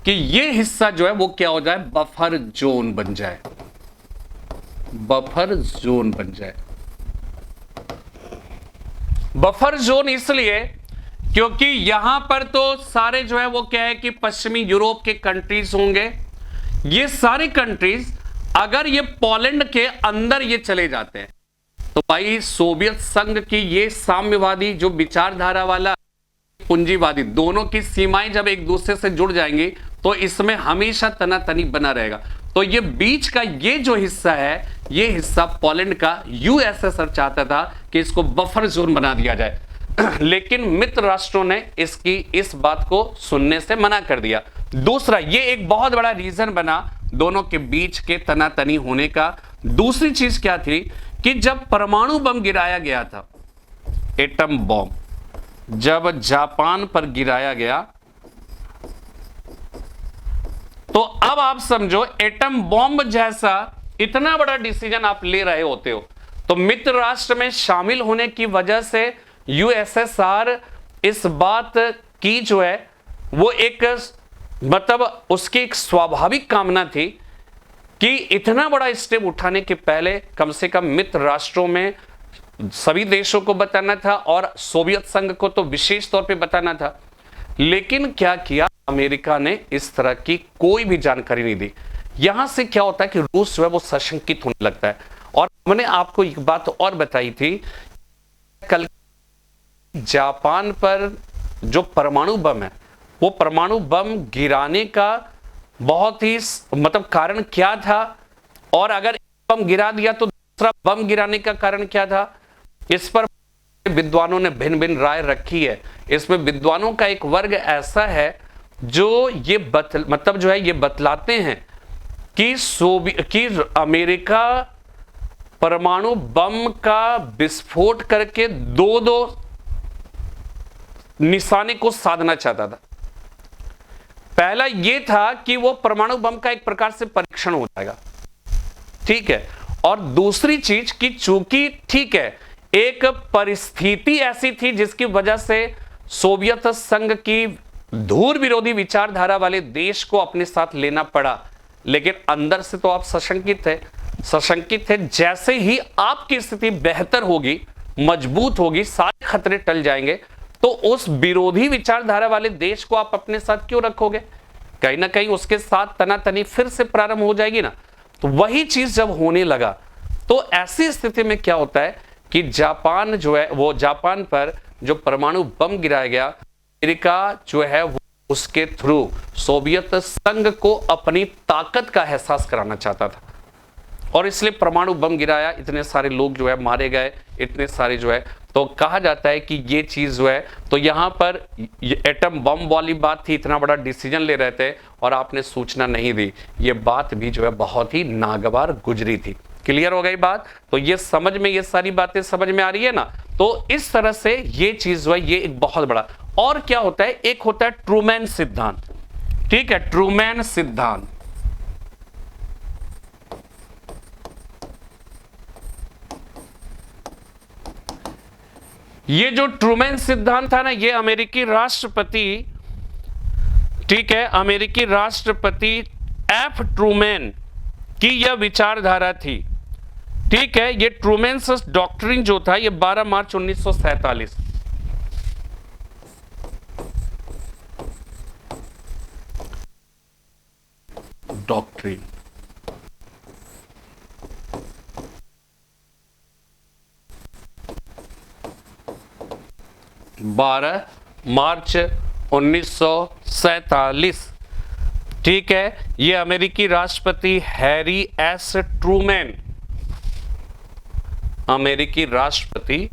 कि ये हिस्सा जो है वो क्या हो जाए? बफर जोन बन जाए, बफर जोन बन जाए। बफर जोन इसलिए क्योंकि यहां पर तो सारे जो है वो क्या है कि पश्चिमी यूरोप के कंट्रीज होंगे। ये सारे कंट्रीज अगर ये पोलैंड के अंदर ये चले जाते हैं तो भाई सोवियत संघ की ये साम्यवादी जो विचारधारा वाला पूंजीवादी, दोनों की सीमाएं जब एक दूसरे से जुड़ जाएंगी तो इसमें हमेशा तनातनी बना रहेगा। तो ये बीच का ये जो हिस्सा है ये हिस्सा पोलैंड का यूएसएसआर चाहता था कि इसको बफर जोन बना दिया जाए लेकिन मित्र राष्ट्रों ने इस बात को सुनने से मना कर दिया। दूसरा, ये एक बहुत बड़ा रीजन बना दोनों के बीच के तनातनी होने का। दूसरी चीज क्या थी कि जब परमाणु बम गिराया गया था, एटम बम जब जापान पर गिराया गया, तो अब आप समझो एटम बॉम्ब जैसा इतना बड़ा डिसीजन आप ले रहे होते हो, तो मित्र राष्ट्र में शामिल होने की वजह से यूएसएसआर इस बात की जो है वो एक मतलब उसकी एक स्वाभाविक कामना थी कि इतना बड़ा स्टेप उठाने के पहले कम से कम मित्र राष्ट्रों में सभी देशों को बताना था और सोवियत संघ को तो विशेष तौर पे बताना था। लेकिन क्या किया, अमेरिका ने इस तरह की कोई भी जानकारी नहीं दी। यहां से क्या होता है कि रूस जो है वो सशंकित होने लगता है। और मैंने आपको एक बात और बताई थी, कल जापान पर जो परमाणु बम है, वो परमाणु बम गिराने का बहुत ही मतलब कारण क्या था, और अगर बम गिरा दिया तो दूसरा बम गिराने का कारण क्या था, इस पर विद्वानों ने भिन्न भिन्न राय रखी है। इसमें विद्वानों का एक वर्ग ऐसा है जो ये मतलब जो है ये बतलाते हैं कि अमेरिका परमाणु बम का विस्फोट करके दो निशाने को साधना चाहता था। पहला यह था कि वो परमाणु बम का एक प्रकार से परीक्षण हो जाएगा, ठीक है, और दूसरी चीज कि चूंकि ठीक है एक परिस्थिति ऐसी थी जिसकी वजह से सोवियत संघ की धूर विरोधी विचारधारा वाले देश को अपने साथ लेना पड़ा, लेकिन अंदर से तो आप सशंकित थे। जैसे ही आपकी स्थिति बेहतर होगी, मजबूत होगी, सारे खतरे टल जाएंगे, तो उस विरोधी विचारधारा वाले देश को आप अपने साथ क्यों रखोगे, कहीं ना कहीं उसके साथ तनातनी फिर से प्रारंभ हो जाएगी ना। तो वही चीज जब होने लगा, तो ऐसी स्थिति में क्या होता है कि जापान जो है वो जापान पर जो परमाणु बम गिराया गया, अमेरिका जो है वो उसके थ्रू सोवियत संघ को अपनी ताकत का एहसास कराना चाहता था, और इसलिए परमाणु बम गिराया, इतने सारे लोग जो है मारे गए, इतने सारे जो है, तो कहा जाता है कि ये चीज जो है, तो यहां पर एटम बम वाली बात थी, इतना बड़ा डिसीजन ले रहे थे और आपने सूचना नहीं दी, ये बात भी जो है बहुत ही नागवार गुजरी थी। क्लियर हो गई बात? तो ये समझ में, ये सारी बातें समझ में आ रही है ना। तो इस तरह से ये चीज जो है ये एक बहुत बड़ा, और क्या होता है, एक होता है ट्रूमैन सिद्धांत, ठीक है, ट्रूमैन सिद्धांत। ये जो ट्रूमैन सिद्धांत था ना, ये अमेरिकी राष्ट्रपति, ठीक है, अमेरिकी राष्ट्रपति एफ ट्रूमैन की यह विचारधारा थी, ठीक है। ये ट्रूमैन्स डॉक्ट्रिन जो था ये 12 मार्च 1947 डॉक्ट्रिन 12 मार्च 1947, ठीक है। ये अमेरिकी राष्ट्रपति हैरी एस ट्रूमैन, अमेरिकी राष्ट्रपति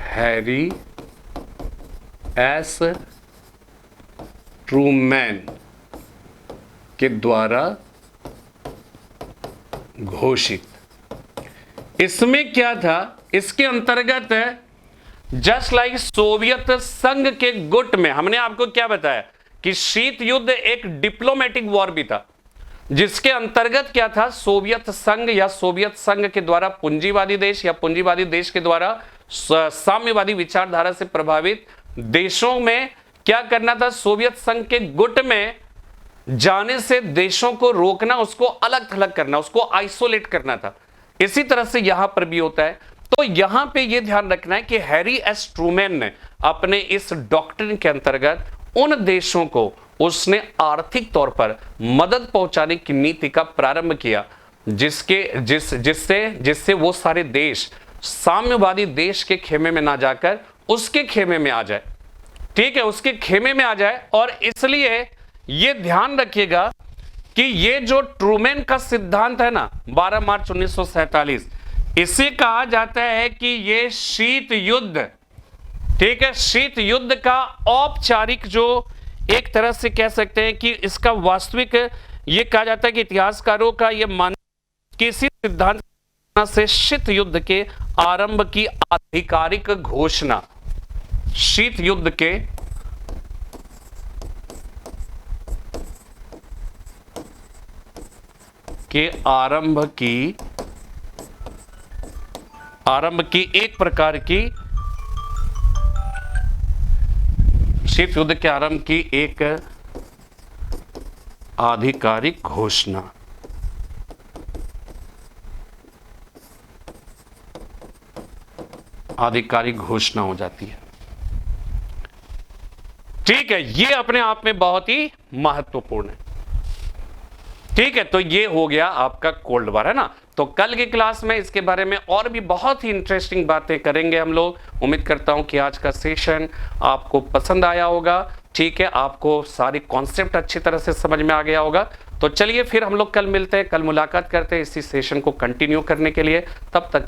हैरी एस ट्रूमैन के द्वारा घोषित। इसमें क्या था, इसके अंतर्गत जस्ट लाइक सोवियत संघ के गुट में, हमने आपको क्या बताया कि शीत युद्ध एक डिप्लोमेटिक वॉर भी था, जिसके अंतर्गत क्या था, सोवियत संघ या सोवियत संघ के द्वारा पूंजीवादी देश या पूंजीवादी देश के द्वारा साम्यवादी विचारधारा से प्रभावित देशों में क्या करना था, सोवियत संघ के गुट में जाने से देशों को रोकना, उसको अलग थलग करना, उसको आइसोलेट करना था। इसी तरह से यहां पर भी होता है। तो यहां पे यह ध्यान रखना है कि हैरी एस ट्रूमैन ने अपने इस डॉक्ट्रिन के अंतर्गत उन देशों को उसने आर्थिक तौर पर मदद पहुंचाने की नीति का प्रारंभ किया, जिससे वो सारे देश साम्यवादी देश के खेमे में ना जाकर उसके खेमे में आ जाए, ठीक है, उसके खेमे में आ जाए। और इसलिए ये ध्यान रखिएगा कि ये जो ट्रूमैन का सिद्धांत है ना 12 मार्च 1947, इसे कहा जाता है कि ये शीत युद्ध, ठीक है, शीत युद्ध का औपचारिक जो एक तरह से कह सकते हैं कि इसका वास्तविक, ये कहा जाता है कि इतिहासकारों का ये मान किसी सिद्धांत से शीत युद्ध के आरंभ की आधिकारिक घोषणा, शीत युद्ध के आरंभ की एक प्रकार की, शीत युद्ध के आरंभ की एक आधिकारिक घोषणा, आधिकारिक घोषणा हो जाती है, ठीक है। ये अपने आप में बहुत ही महत्वपूर्ण है, ठीक है। तो ये हो गया आपका कोल्ड वार, है ना। तो कल की क्लास में इसके बारे में और भी बहुत ही इंटरेस्टिंग बातें करेंगे हम लोग। उम्मीद करता हूं कि आज का सेशन आपको पसंद आया होगा, ठीक है, आपको सारी कॉन्सेप्ट अच्छी तरह से समझ में आ गया होगा। तो चलिए फिर हम लोग कल मिलते हैं, कल मुलाकात करते हैं इसी सेशन को कंटिन्यू करने के लिए। तब तक